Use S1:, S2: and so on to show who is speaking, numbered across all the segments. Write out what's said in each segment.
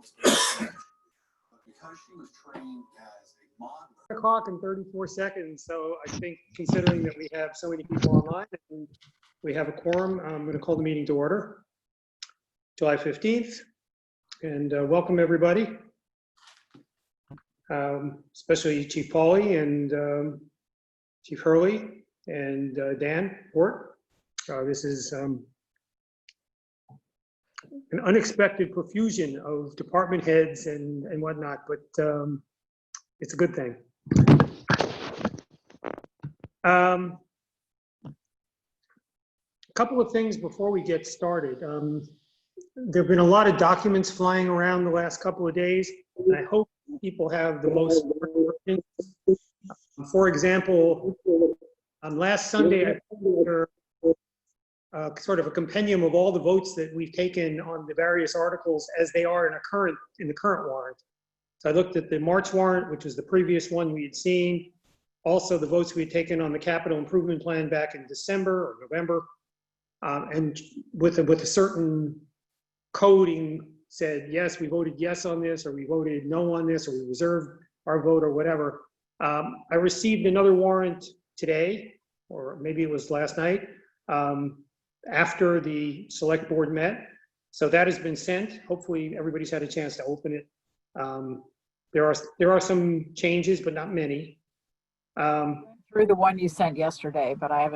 S1: Because she was trained as a modeler.
S2: 'Clock and 34 seconds. So I think considering that we have so many people online and we have a quorum, I'm going to call the meeting to order. July 15th. And welcome everybody. Especially Chief Pauly and Chief Hurley and Dan Hort. This is an unexpected profusion of department heads and whatnot, but it's a good thing. A couple of things before we get started. There have been a lot of documents flying around the last couple of days, and I hope people have the most. For example, last Sunday, I put sort of a compendium of all the votes that we've taken on the various articles as they are in the current warrant. So I looked at the March warrant, which was the previous one we had seen. Also, the votes we had taken on the capital improvement plan back in December or November, and with a certain coding said, yes, we voted yes on this, or we voted no on this, or we reserved our vote, or whatever. I received another warrant today, or maybe it was last night, after the select board met. So that has been sent. Hopefully everybody's had a chance to open it. There are some changes, but not many.
S3: Through the one you sent yesterday, but I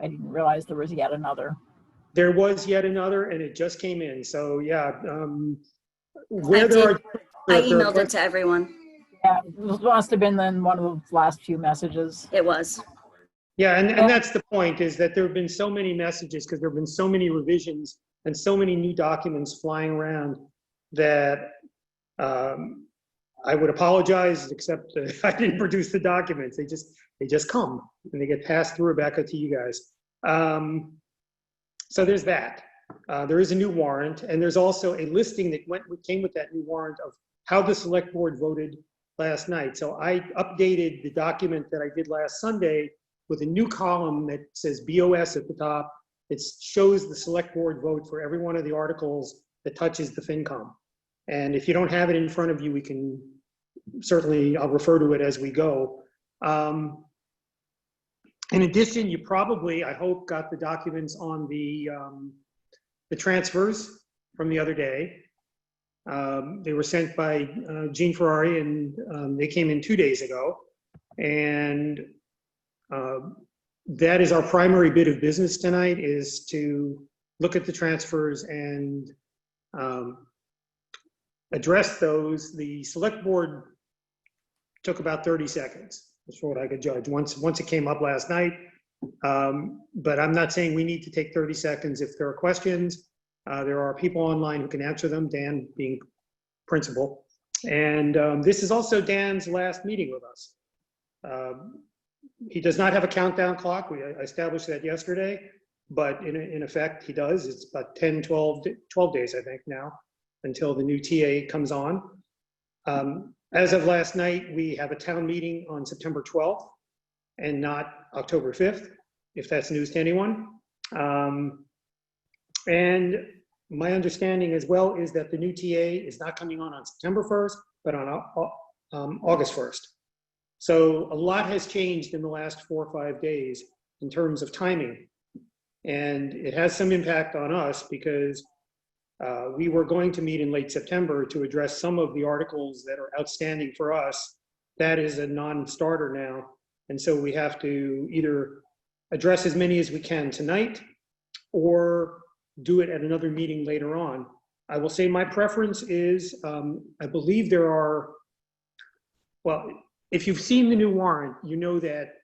S3: didn't realize there was yet another.
S2: There was yet another, and it just came in. So yeah,
S4: I emailed it to everyone.
S3: Yeah, it must have been then one of the last few messages.
S4: It was.
S2: Yeah, and that's the point, is that there have been so many messages because there have been so many revisions and so many new documents flying around that I would apologize, except I didn't produce the documents. They just come and they get passed through Rebecca to you guys. So there's that. There is a new warrant, and there's also a listing that came with that new warrant of how the select board voted last night. So I updated the document that I did last Sunday with a new column that says BOS at the top. It shows the select board vote for every one of the articles that touches the FinCom. And if you don't have it in front of you, we can certainly, I'll refer to it as we go. In addition, you probably, I hope, got the documents on the transfers from the other day. They were sent by Gene Ferrari, and they came in 2 days ago. And that is our primary bit of business tonight, is to look at the transfers and address those. The select board took about 30 seconds. That's what I could judge once it came up last night. But I'm not saying we need to take 30 seconds if there are questions. There are people online who can answer them, Dan being principal. And this is also Dan's last meeting with us. He does not have a countdown clock. I established that yesterday, but in effect, he does. It's about 10, 12 days, I think, now, until the new TA comes on. As of last night, we have a town meeting on September 12th and not October 5th, if that's news to anyone. And my understanding as well is that the new TA is not coming on September 1st, but on August 1st. So a lot has changed in the last 4 or 5 days in terms of timing. And it has some impact on us because we were going to meet in late September to address some of the articles that are outstanding for us. That is a non-starter now. And so we have to either address as many as we can tonight or do it at another meeting later on. I will say my preference is, I believe there are, well, if you've seen the new warrant, you know that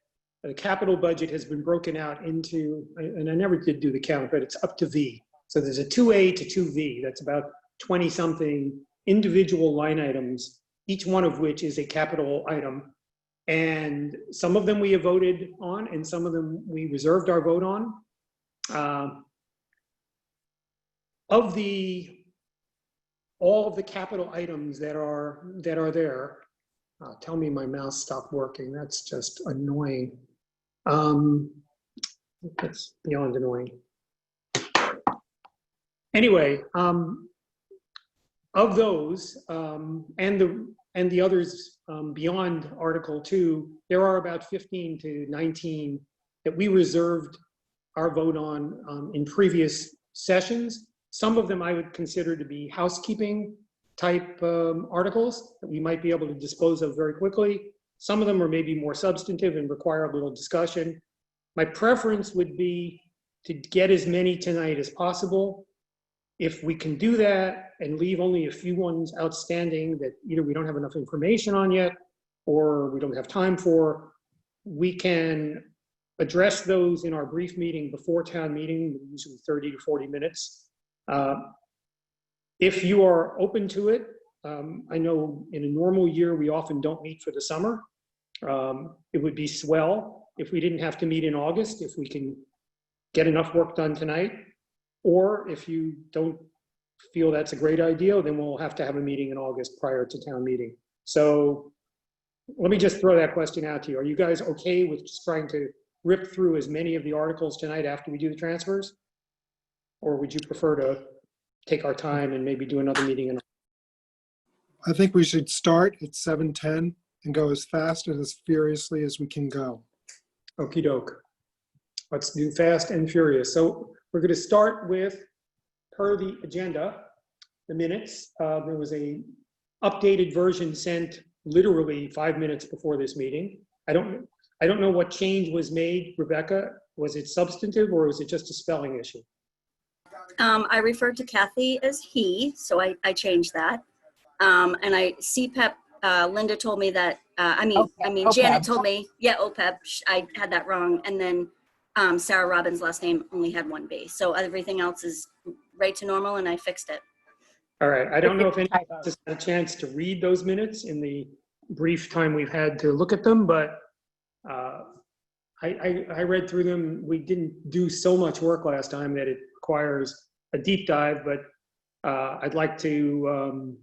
S2: the capital budget has been broken out into, and I never did do the count, but it's up to V. So there's a 2A to 2V. That's about 20 something individual line items, each one of which is a capital item. And some of them we have voted on, and some of them we reserved our vote on. All of the capital items that are there, tell me my mouse stopped working. That's just annoying. That's beyond annoying. Anyway, of those, and the others beyond Article 2, there are about 15 to 19 that we reserved our vote on in previous sessions. Some of them I would consider to be housekeeping type articles that we might be able to dispose of very quickly. Some of them are maybe more substantive and require a little discussion. My preference would be to get as many tonight as possible. If we can do that and leave only a few ones outstanding that either we don't have enough information on yet or we don't have time for, we can address those in our brief meeting before town meeting, usually 30 to 40 minutes. If you are open to it, I know in a normal year, we often don't meet for the summer. It would be swell if we didn't have to meet in August, if we can get enough work done tonight. Or if you don't feel that's a great idea, then we'll have to have a meeting in August prior to town meeting. So let me just throw that question out to you. Are you guys okay with just trying to rip through as many of the articles tonight after we do the transfers? Or would you prefer to take our time and maybe do another meeting in
S5: I think we should start at 7:10 and go as fast and as furiously as we can go.
S2: Okey doke. Let's do fast and furious. So we're going to start with, per the agenda, the minutes. There was a updated version sent literally 5 minutes before this meeting. I don't know what change was made, Rebecca. Was it substantive or was it just a spelling issue?
S4: I referred to Kathy as he, so I changed that. And CPEP, Linda told me that,
S3: OPEB.
S4: Janet told me, yeah, OPEB, I had that wrong. And then Sarah Robbins' last name only had one B. So everything else is right to normal and I fixed it.
S2: All right. I don't know if anyone
S3: Typo.
S2: has had a chance to read those minutes in the brief time we've had to look at them, but I read through them. We didn't do so much work last time that it requires a deep dive, but I'd like to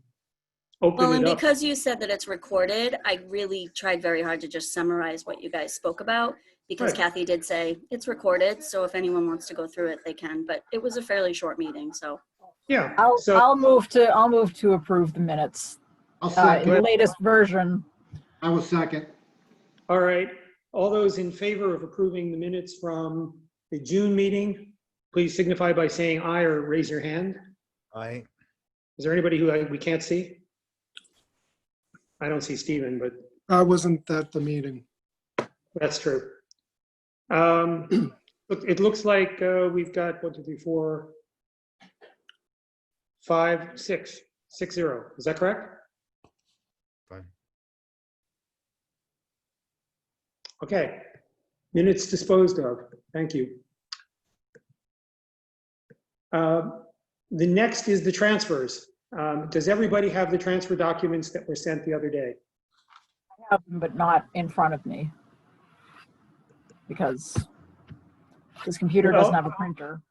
S2: open
S4: Well, and
S2: it up.
S4: because you said that it's recorded, I really tried very hard to just summarize what you guys spoke about, because
S2: Right.
S4: Kathy did say it's recorded, so if anyone wants to go through it, they can, but it was a fairly short meeting, so.
S2: Yeah.
S3: I'll,
S2: So
S3: I'll move to approve the minutes,
S6: I'll
S3: in
S6: second.
S3: the latest version.
S6: I will second.
S2: all right. All those in favor of approving the minutes from the June meeting, please signify by saying aye or raise your hand.
S7: Aye.
S2: Is there anybody who we can't see? I don't see Stephen, but
S5: I wasn't at the meeting.
S2: that's true. It looks like we've got 1, 2, 3, 4, 5, 6, 6-0. Is that correct?
S7: Fine.
S2: Okay. Minutes disposed of. Thank you. The next is the transfers. Does everybody have the transfer documents that were sent the other day?
S3: I have them, but not in front of me. Because this computer
S2: Well,
S3: doesn't have a printer.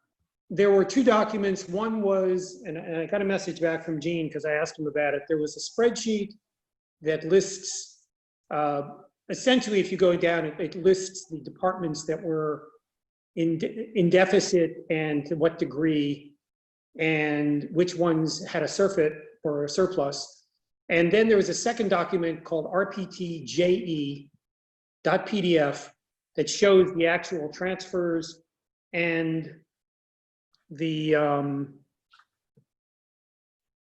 S2: There were 2 documents. One was, and I got a message back from Gene because I asked him about it. There was a spreadsheet that lists, essentially, if you go down, it lists the departments that were in deficit and to what degree, and which ones had a surfeit or a surplus. And then there was a second document called rptje.pdf that shows the actual transfers and the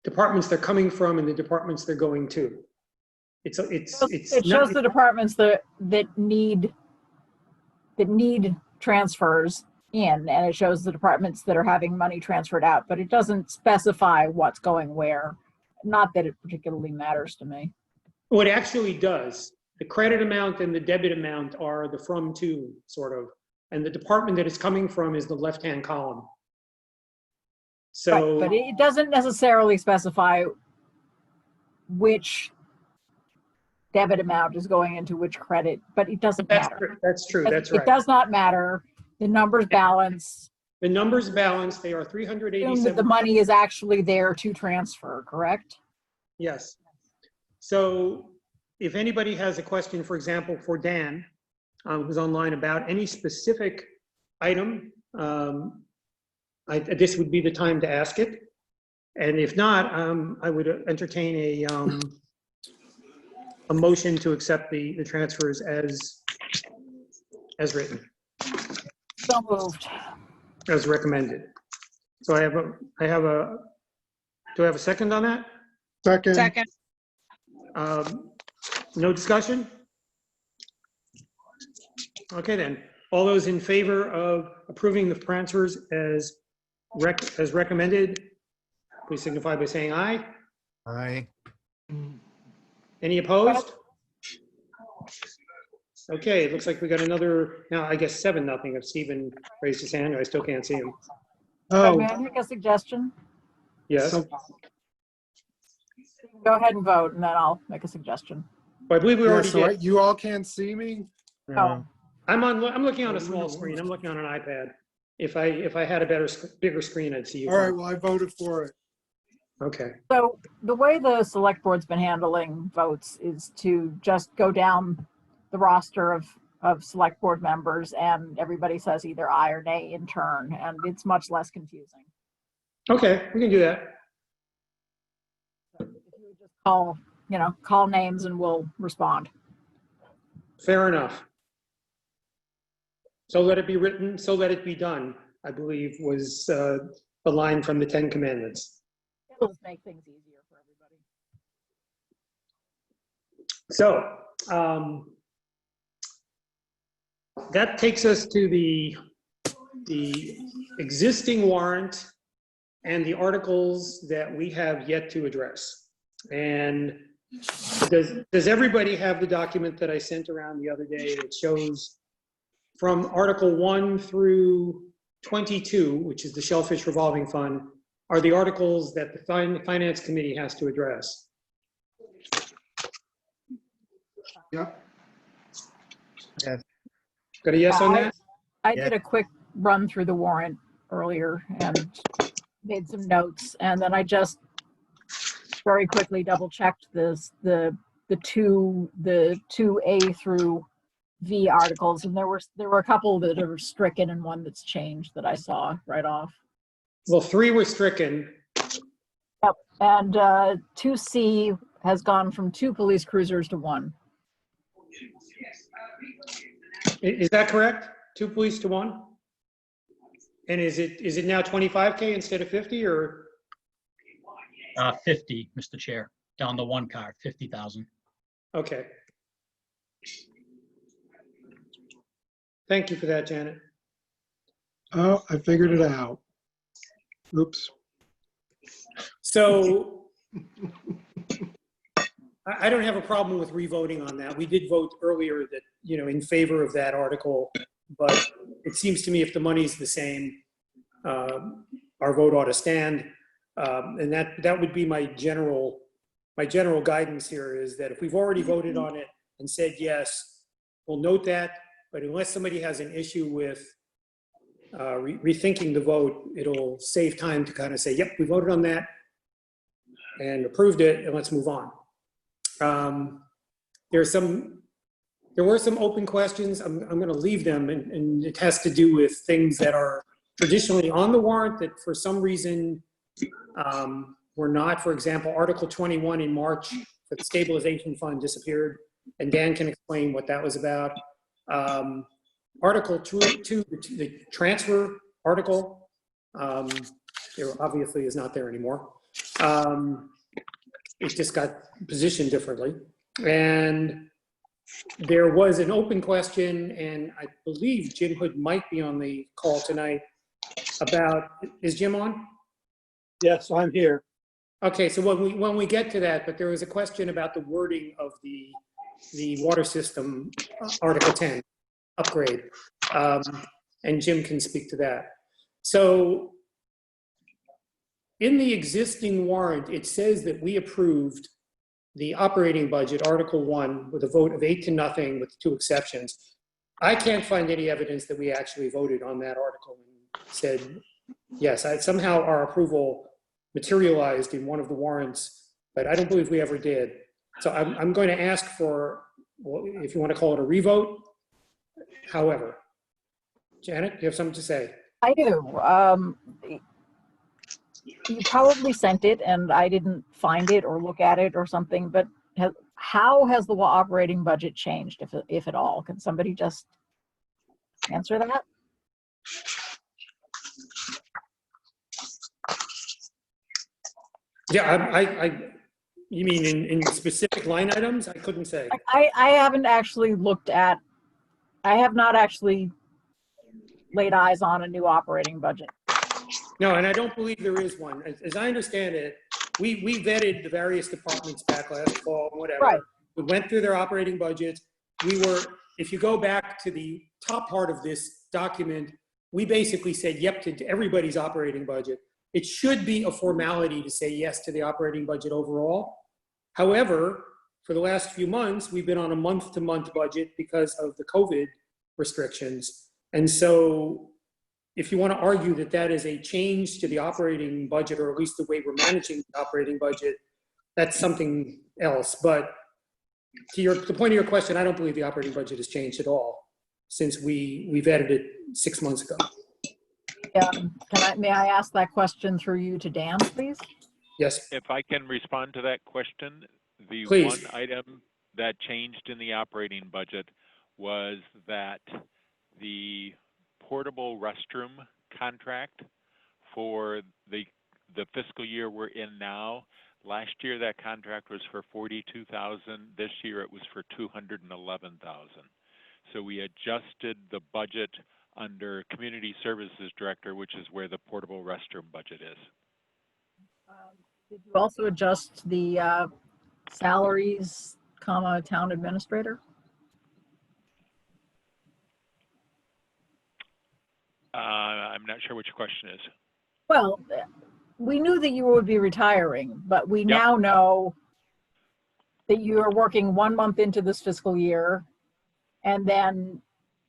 S2: departments they're coming from and the departments they're going to.
S3: It shows the departments that need transfers in, and it shows the departments that are having money transferred out, but it doesn't specify what's going where. Not that it particularly matters to me.
S2: What actually does, the credit amount and the debit amount are the from to sort of, and the department that it's coming from is the left-hand column. So,
S3: Right, but it doesn't necessarily specify which debit amount is going into which credit, but it doesn't matter.
S2: that's true, that's
S3: It
S2: right.
S3: does not matter. The numbers balance.
S2: The numbers balance, they are
S3: Assume that
S2: 387.
S3: the money is actually there to transfer, correct?
S2: Yes. So if anybody has a question, for example, for Dan, who's online about any specific item, this would be the time to ask it. And if not, I would entertain a motion to accept the transfers as written,
S3: So moved.
S2: as recommended. So do I have a second on that?
S5: Second.
S2: No discussion? Okay, then. All those in favor of approving the transfers as recommended, please signify by saying aye.
S7: Aye.
S2: Any opposed? Okay, it looks like we got another, now I guess 7-0 if Stephen raised his hand. I still can't see him.
S5: Oh,
S3: May I make a suggestion?
S2: Yes,
S5: so-
S3: Go ahead and vote, and then I'll make a suggestion.
S2: I believe we
S5: yeah,
S2: already
S5: so
S2: did.
S5: you all can't see me?
S3: Oh,
S2: I'm looking on a small screen. I'm looking on an iPad. If I had a bigger screen, I'd see you.
S5: All right, well, I voted for it.
S2: Okay,
S3: so the way the select board's been handling votes is to just go down the roster of select board members, and everybody says either aye or nay in turn, and it's much less confusing.
S2: okay, we can do that.
S3: If you would just call names and we'll respond.
S2: Fair enough. So let it be written, so let it be done, I believe was the line from the 10 Commandments.
S3: It'll just make things easier for everybody.
S2: So that takes us to the existing warrant and the articles that we have yet to address. And does everybody have the document that I sent around the other day that shows from Article 1 through 22, which is the Shellfish Revolving Fund, are the articles that the Finance Committee has to address?
S5: Yep.
S7: Yes.
S2: Got a yes on that?
S3: I
S7: Yeah.
S3: did a quick run through the warrant earlier and made some notes, and then I just very quickly double checked the two A through V articles, and there were a couple that are stricken and one that's changed that I saw right off.
S2: Well, 3 were stricken.
S3: And 2C has gone from 2 police cruisers to 1.
S2: Is that correct? 2 police to 1? And is it now 25K instead of 50 or?
S6: 50, Mr. Chair, down the one card, 50,000.
S2: Okay. Thank you for that, Janet.
S5: Oh, I figured it out. Oops.
S2: So I don't have a problem with revoting on that. We did vote earlier that, in favor of that article, but it seems to me if the money's the same, our vote ought to stand. And that would be my general guidance here is that if we've already voted on it and said yes, we'll note that, but unless somebody has an issue with rethinking the vote, it'll save time to kind of say, yep, we voted on that and approved it, and let's move on. There were some open questions. I'm going to leave them, and it has to do with things that are traditionally on the warrant that for some reason were not. For example, Article 21 in March for the stabilization fund disappeared, and Dan can explain what that was about. Article 2, the transfer article, there obviously is not there anymore. It just got positioned differently. And there was an open question, and I believe Jim Hood might be on the call tonight about, is Jim on?
S8: Yes, I'm here.
S2: Okay, so when we get to that, but there was a question about the wording of the water system, Article 10 upgrade, and Jim can speak to that. So in the existing warrant, it says that we approved the operating budget, Article 1, with a vote of 8-0 with 2 exceptions. I can't find any evidence that we actually voted on that article and said, yes, somehow our approval materialized in one of the warrants, but I don't believe we ever did. So I'm going to ask for, well, if you want to call it a revote, however. Janet, you have something to say?
S3: I do. you probably sent it and I didn't find it or look at it or something, but how has the operating budget changed, if at all? Can somebody just answer that?
S2: Yeah, you mean in specific line items? I couldn't say.
S3: I haven't actually looked at, I have not actually laid eyes on a new operating budget.
S2: No, and I don't believe there is one. As I understand it, we vetted the various departments back last fall, whatever.
S3: Right.
S2: We went through their operating budgets. If you go back to the top part of this document, we basically said yep to everybody's operating budget. It should be a formality to say yes to the operating budget overall. However, for the last few months, we've been on a month-to-month budget because of the COVID restrictions. And so if you want to argue that that is a change to the operating budget, or at least the way we're managing the operating budget, that's something else. But to the point of your question, I don't believe the operating budget has changed at all since we vetted it 6 months ago.
S3: May I ask that question through you to Dan, please?
S2: Yes.
S9: If I can respond to that question, the
S2: Please.
S9: one item that changed in the operating budget was that the portable restroom contract for the fiscal year we're in now. Last year that contract was for $42,000. This year it was for $211,000. So we adjusted the budget under Community Services Director, which is where the portable restroom budget is.
S3: Did you also adjust the salaries, town administrator?
S9: I'm not sure which question is.
S3: Well, we knew that you would be retiring, but we
S9: Yep.
S3: now know that you are working 1 month into this fiscal year, and then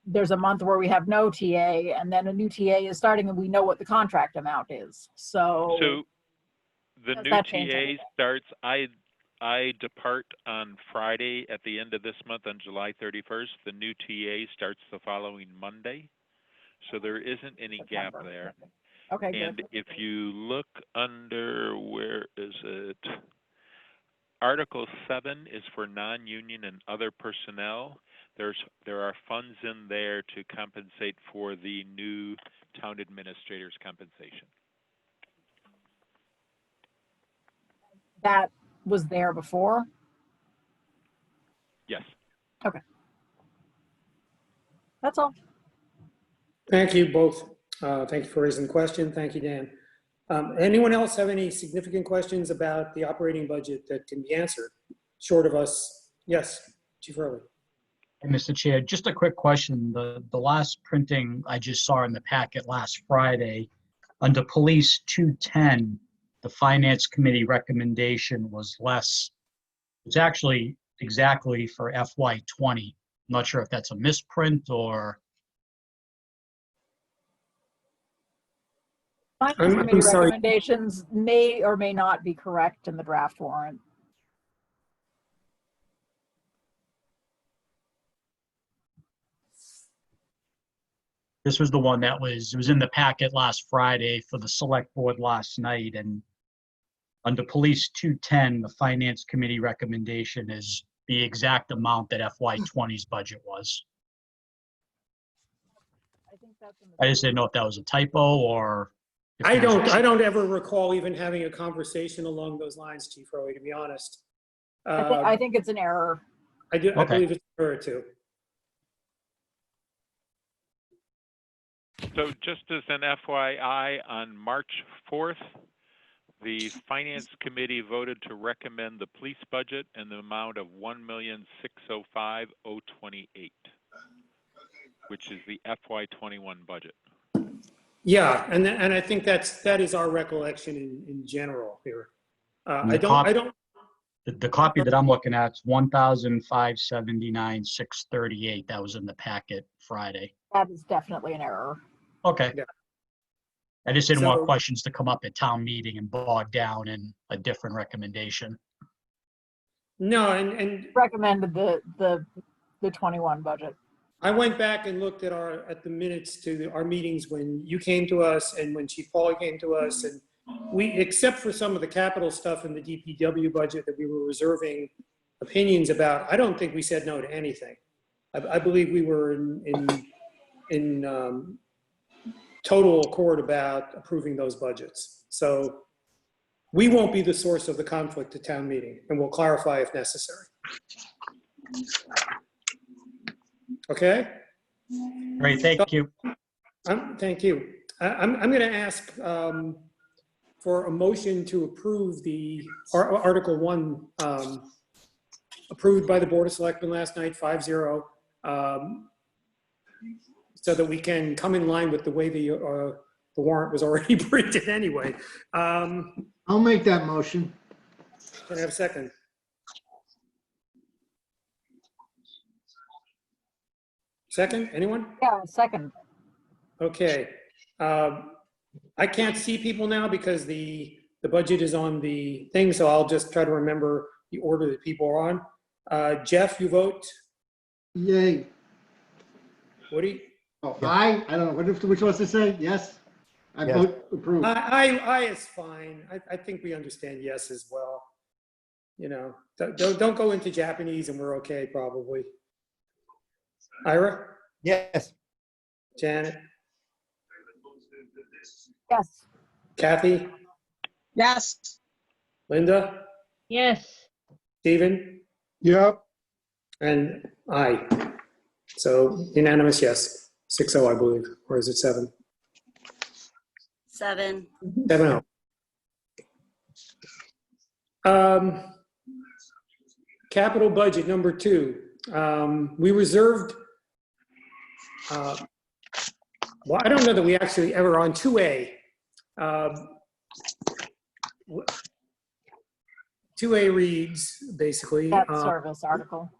S3: there's a month where we have no TA, and then a new TA is starting, and we know what the contract amount is. So
S9: The
S3: does
S9: new
S3: that change
S9: TA
S3: anything?
S9: starts, I depart on Friday at the end of this month on July 31st. The new TA starts the following Monday. So there isn't any gap
S3: September.
S9: there.
S3: Okay,
S9: And
S3: good.
S9: if you look under, where is it? Article 7 is for non-union and other personnel. There are funds in there to compensate for the new town administrator's compensation.
S3: That was there before?
S9: Yes.
S3: That's all.
S2: Thank you both. Thank you for raising the question. Thank you, Dan. Anyone else have any significant questions about the operating budget that can be answered short of us? Yes, Chief Early.
S6: Hey, Mr. Chair, just a quick question. The last printing I just saw in the packet last Friday, under Police 210, the Finance Committee recommendation was less. It's actually exactly for FY20. I'm not sure if that's a misprint or.
S3: Finance
S2: I'm
S3: committee
S2: sorry.
S3: recommendations may or may not be correct in the draft warrant.
S6: This was the one that it was in the packet last Friday for the select board last night, and under Police 210, the Finance Committee recommendation is the exact amount that FY20's budget was.
S3: I think that's in the-
S6: I just didn't know if that was a typo or. if
S2: I
S6: there was a-
S2: don't ever recall even having a conversation along those lines, Chief Early, to be honest.
S3: I think it's an error.
S2: I
S6: Okay.
S2: believe it's her too.
S9: So just as an FYI, on March 4th, the Finance Committee voted to recommend the police budget in the amount of $1,605,028, which is the FY21 budget.
S2: Yeah, and I think that is our recollection in general here.
S6: And
S2: I
S6: the
S2: don't.
S6: The copy that I'm looking at is 1,579,638. That was in the packet Friday.
S3: That is definitely an error.
S6: Okay.
S2: Yeah.
S6: I just didn't want
S2: So-
S6: questions to come up at town meeting and bog down in a different recommendation.
S2: No, and
S3: Recommended the 21 budget.
S2: I went back and looked at the minutes to our meetings when you came to us and when Chief Paul came to us, and except for some of the capital stuff in the DPW budget that we were reserving opinions about, I don't think we said no to anything. I believe we were in total accord about approving those budgets. So we won't be the source of the conflict at town meeting, and we'll clarify if necessary. Okay?
S6: Great, thank you.
S2: Thank you. I'm going to ask for a motion to approve the Article 1 approved by the Board of Selectmen last night, 5-0, so that we can come in line with the way the warrant was already printed anyway.
S7: I'll make that motion.
S2: Can I have a second? Second, anyone?
S3: Yeah, second.
S2: Okay. I can't see people now because the budget is on the thing, so I'll just try to remember the order that people are on. Jeff, you vote?
S7: Yay.
S2: Woody?
S7: Oh, aye? I don't know. Which was to say? Yes? I
S8: Yes.
S7: vote approve.
S2: I is fine. I think we understand yes as well. You know, don't go into Japanese and we're okay, probably. Ira?
S8: Yes.
S2: Janet?
S3: Yes.
S2: Kathy?
S10: Yes.
S2: Linda?
S10: Yes.
S2: Stephen?
S5: Yep.
S2: And I. So unanimous yes. 6-0, I believe. Or is it 7?
S4: 7.
S2: 7-0. Capital budget number 2. We reserved, well, I don't know that we actually ever on 2A. 2A reads basically.
S3: Debt service article.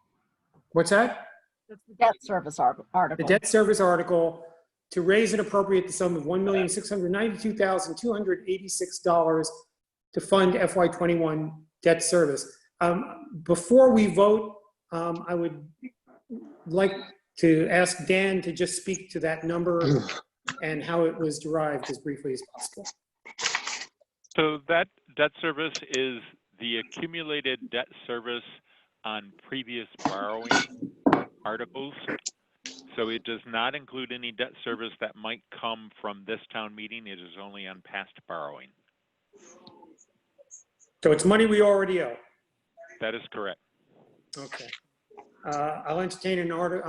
S2: What's that?
S3: It's the debt service article.
S2: The debt service article to raise and appropriate the sum of $1,692,286 to fund FY21 debt service. Before we vote, I would like to ask Dan to just speak to that number and how it was derived as briefly as possible.
S9: So that debt service is the accumulated debt service on previous borrowing articles. So it does not include any debt service that might come from this town meeting. It is only on past borrowing.
S2: So it's money we already owe.
S9: That is correct.
S2: Okay. I'll entertain an order,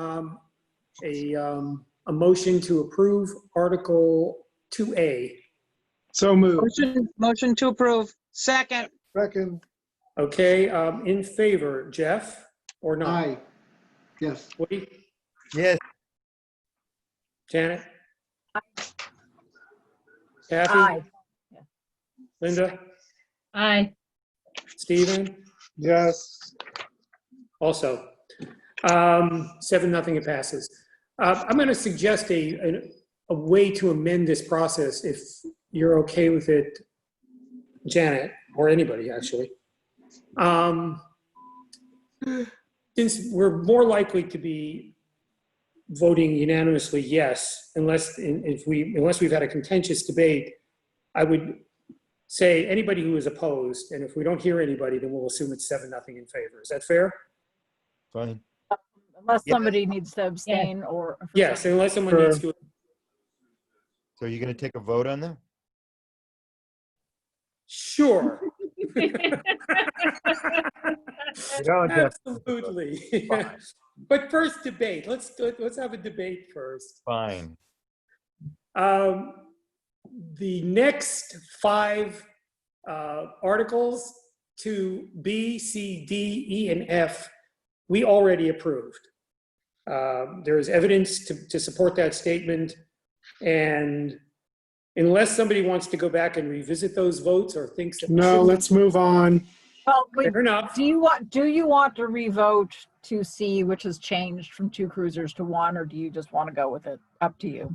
S2: a motion to approve Article 2A.
S5: So moved.
S10: Motion to approve. Second.
S5: Second.
S2: Okay, in favor, Jeff, or not?
S7: Aye. Yes.
S2: Woody?
S8: Yes.
S2: Janet? Kathy?
S3: Aye.
S2: Linda?
S10: Aye.
S2: Stephen?
S5: Yes.
S2: Also. 7-0, it passes. I'm going to suggest a way to amend this process, if you're okay with it, Janet, or anybody, actually. Since we're more likely to be voting unanimously yes, unless we've had a contentious debate, I would say anybody who is opposed, and if we don't hear anybody, then we'll assume it's 7-0 in favor. Is that fair?
S8: Fine.
S3: Unless
S8: Yeah.
S3: somebody needs to abstain or.
S2: Yes, unless someone
S5: Sure.
S2: needs to.
S8: So you're going to take a vote on that?
S2: Sure.
S8: don't have to.
S2: Absolutely.
S8: Fine.
S2: But first debate. Let's have a debate first.
S8: Fine.
S2: The next 5 articles to B, C, D, E, and F, we already approved. There is evidence to support that statement, and unless somebody wants to go back and revisit those votes or thinks that we
S5: No,
S2: shouldn't,
S5: let's move on.
S3: Well, wait,
S2: fair enough.
S3: do you want to revote 2C, which has changed from 2 cruisers to 1, or do you just want to go with it? Up to you.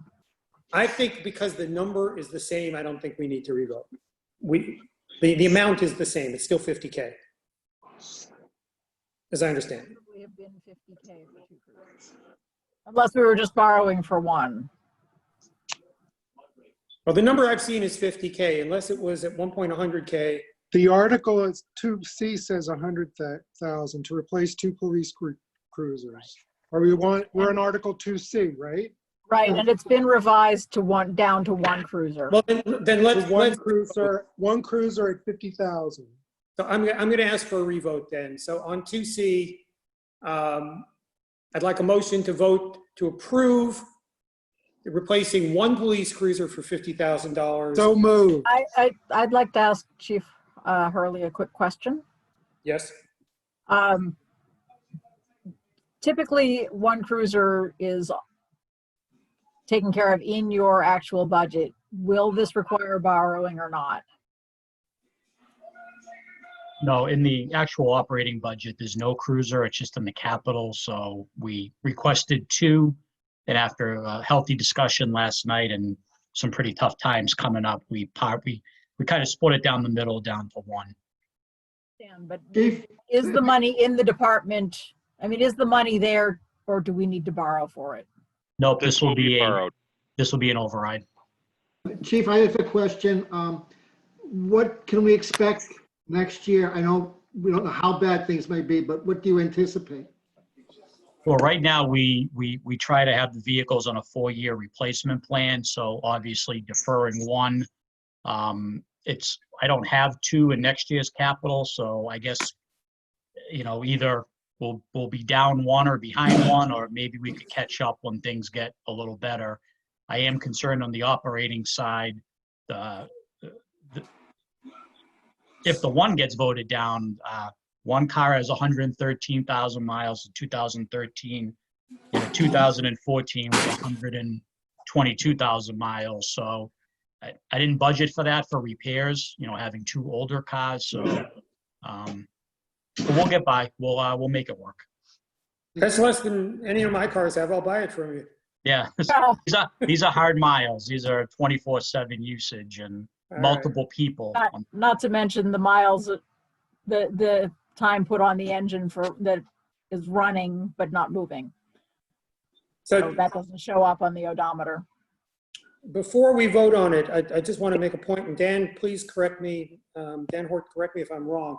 S2: I think because the number is the same, I don't think we need to revote. The amount is the same. It's still 50K, as I understand it.
S3: Would have been 50K for 2 cruisers. Unless we were just borrowing for 1.
S2: Well, the number I've seen is 50K, unless it was at one point 100K.
S5: The article is 2C says 100,000 to replace 2 police cruisers. We're in Article 2C, right?
S3: Right, and it's been revised to down to 1 cruiser.
S2: Well, then let's,
S5: One cruiser at 50,000.
S2: so I'm going to ask for a revote then. So on 2C, I'd like a motion to vote to approve replacing 1 police cruiser for $50,000.
S5: So moved.
S3: I'd like to ask Chief Hurley a quick question.
S2: Yes.
S3: Typically, 1 cruiser is taken care of in your actual budget. Will this require borrowing or not?
S6: No, in the actual operating budget, there's no cruiser. It's just in the capital. So we requested 2. And after a healthy discussion last night and some pretty tough times coming up, we kind of split it down the middle, down to 1.
S3: But
S7: Chief,
S3: is the money in the department? I mean, is the money there, or do we need to borrow for it?
S6: Nope, this will be
S9: borrowed.
S6: this will be an override.
S7: Chief, I have a question. What can we expect next year? I know we don't know how bad things may be, but what do you anticipate?
S6: Well, right now, we try to have the vehicles on a 4-year replacement plan, so obviously deferring 1. I don't have 2 in next year's capital, so I guess, either we'll be down 1 or behind 1, or maybe we could catch up when things get a little better. I am concerned on the operating side, if the 1 gets voted down, 1 car has 113,000 miles in 2013, and 2014 was 122,000 miles. So I didn't budget for that for repairs, having 2 older cars. So but we'll get by. We'll make it work.
S2: That's less than any of my cars have. I'll buy it from you.
S6: Yeah, these are hard miles. These are 24/7 usage and
S2: All right.
S6: multiple people.
S3: Not to mention the miles, the time put on the engine that is running but not moving. So
S2: So
S3: that doesn't show up on the odometer.
S2: before we vote on it, I just want to make a point, and Dan, please correct me, Dan Hort, correct me if I'm wrong.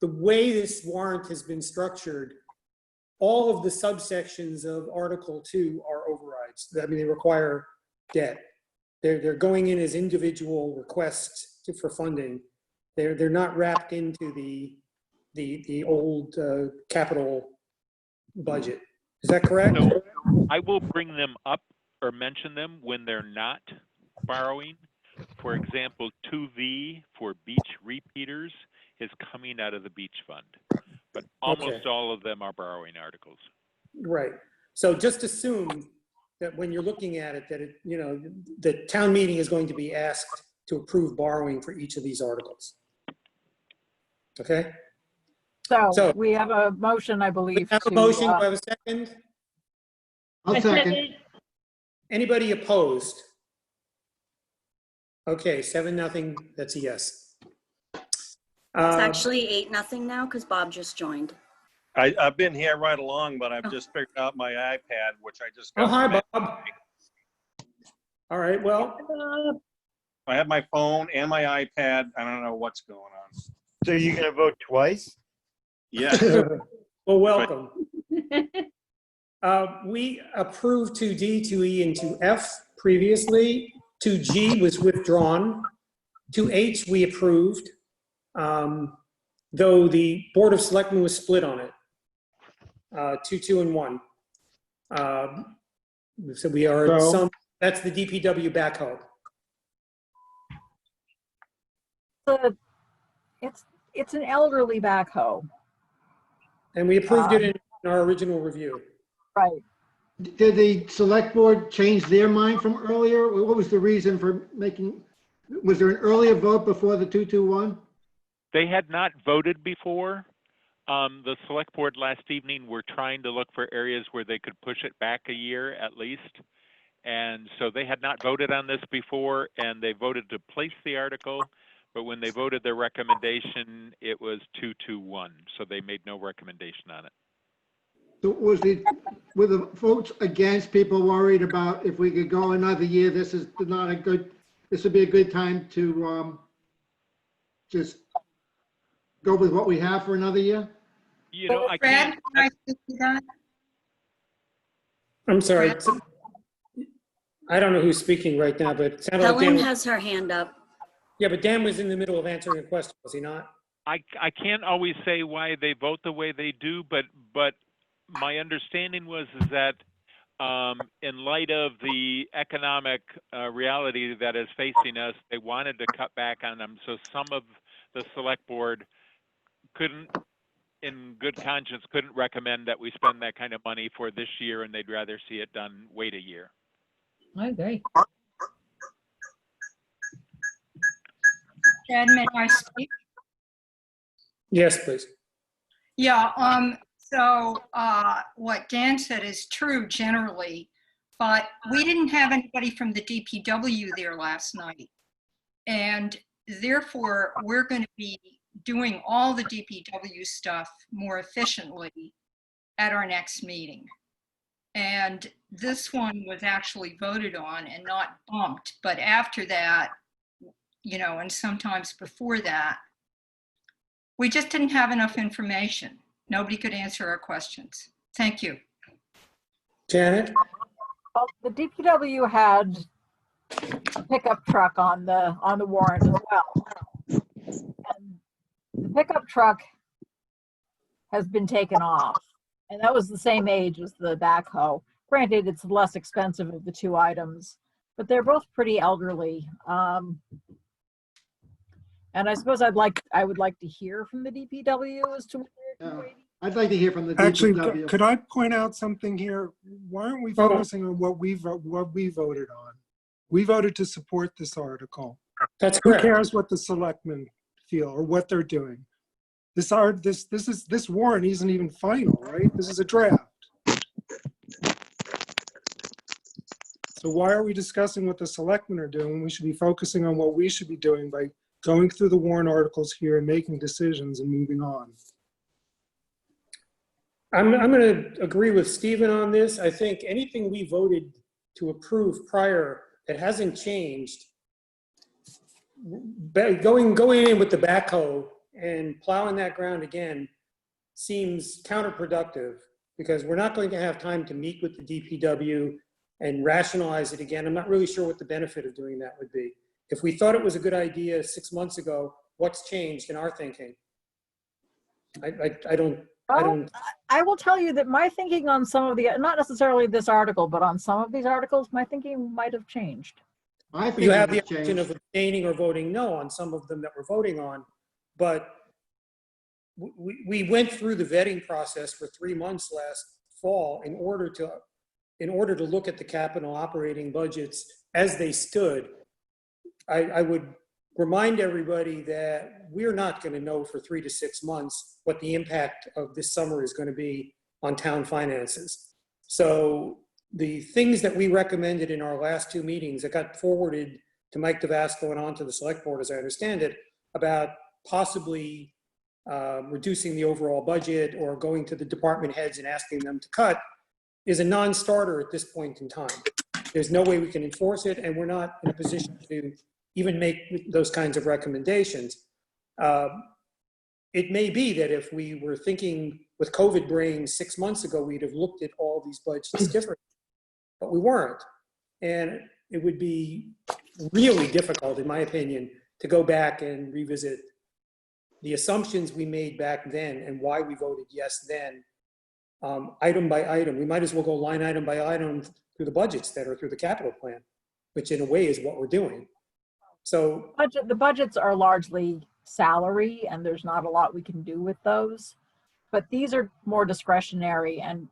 S2: The way this warrant has been structured, all of the subsections of Article 2 are overrides. I mean, they require debt. They're going in as individual requests for funding. They're not wrapped into the old capital budget. Is that correct?
S9: So I will bring them up or mention them when they're not borrowing. For example, 2V for beach repeaters is coming out of the beach fund, but almost
S2: Okay.
S9: all of them are borrowing articles.
S2: Right. So just assume that when you're looking at it, that the town meeting is going to be asked to approve borrowing for each of these articles. Okay?
S3: So
S2: So-
S3: we have a motion, I
S2: We
S3: believe.
S2: have a
S3: to,
S2: motion. Do I have a second?
S7: I'll second.
S2: Anybody opposed? Okay, 7-0. That's a yes.
S4: It's actually 8-0 now because Bob just joined.
S11: I've been here right along, but I've just figured out my iPad, which I just got.
S2: Oh, hi, Bob. All right, well,
S11: I have my phone and my iPad. I don't know what's going on.
S8: So you're gonna vote twice?
S11: Yeah.
S2: well, welcome. We approved 2D, 2E, and 2F previously. 2G was withdrawn. 2H we approved, though the Board of Selectmen was split on it. 2, and 1. So we are at
S5: So-
S2: that's the DPW backhoe.
S3: It's an elderly backhoe.
S2: And we approved it in our original review.
S3: Right.
S7: Did the select board change their mind from earlier? What was the reason for was there an earlier vote before the 221?
S9: They had not voted before. The select board last evening were trying to look for areas where they could push it back a year at least. And so they had not voted on this before, and they voted to place the article. But when they voted their recommendation, it was 2-1. So they made no recommendation on it.
S7: So were the votes against, people worried about if we could go another year, this is not a good this would be a good time to just go with what we have for another year?
S9: You know, I
S10: Fred,
S9: can't,
S10: can I speak to that?
S2: I'm sorry. I don't know who's speaking right now, but it sounded like Dan
S4: Helen
S2: was,
S4: has her hand up.
S2: yeah, but Dan was in the middle of answering a question, was he not?
S9: I can't always say why they vote the way they do, but my understanding was is that in light of the economic reality that is facing us, they wanted to cut back on them. So some of the select board couldn't, in good conscience, couldn't recommend that we spend that kind of money for this year, and they'd rather see it done, wait a year.
S10: I agree.
S12: Ed, may I speak?
S2: Yes, please.
S12: Yeah, so what Dan said is true generally, but we didn't have anybody from the DPW there last night. And therefore, we're going to be doing all the DPW stuff more efficiently at our next meeting. And this one was actually voted on and not bumped, but after that, you know, and sometimes before that, we just didn't have enough information. Nobody could answer our questions. Thank you.
S2: Janet?
S3: Well, the DPW had a pickup truck on the warrant as well. And the pickup truck has been taken off, and that was the same age as the backhoe. Granted, it's the less expensive of the two items, but they're both pretty elderly. And I suppose I would like to hear from the DPW as to.
S7: I'd like to hear from the
S5: Actually,
S7: DPW.
S5: could I point out something here? Why aren't we focusing on what we voted on? We voted to support this article.
S2: That's
S5: Who
S2: correct.
S5: cares what the selectmen feel or what they're doing? This warrant isn't even final, right? This is a draft. So why are we discussing what the selectmen are doing? We should be focusing on what we should be doing by going through the warrant articles here and making decisions and moving on.
S2: I'm going to agree with Stephen on this. I think anything we voted to approve prior that hasn't changed, going in with the backhoe and plowing that ground again seems counterproductive because we're not going to have time to meet with the DPW and rationalize it again. I'm not really sure what the benefit of doing that would be. If we thought it was a good idea 6 months ago, what's changed in our thinking?
S3: I will tell you that my thinking on some of the, not necessarily this article, but on some of these articles, my thinking might have changed.
S7: I think
S2: You have the
S7: it's
S2: option
S7: changed.
S2: of abstaining or voting no on some of them that we're voting on, but we went through the vetting process for 3 months last fall in order to look at the capital operating budgets as they stood. I would remind everybody that we're not going to know for 3 to 6 months what the impact of this summer is going to be on town finances. So the things that we recommended in our last 2 meetings that got forwarded to Mike DeVasco and on to the select board, as I understand it, about possibly reducing the overall budget or going to the department heads and asking them to cut is a non-starter at this point in time. There's no way we can enforce it, and we're not in a position to even make those kinds of recommendations. It may be that if we were thinking with COVID brain 6 months ago, we'd have looked at all these budgets differently, but we weren't. And it would be really difficult, in my opinion, to go back and revisit the assumptions we made back then and why we voted yes then, item by item. We might as well go line item by item through the budgets that are through the capital plan, which in a way is what we're doing. So
S3: The budgets are largely salary, and there's not a lot we can do with those. But these are more discretionary, and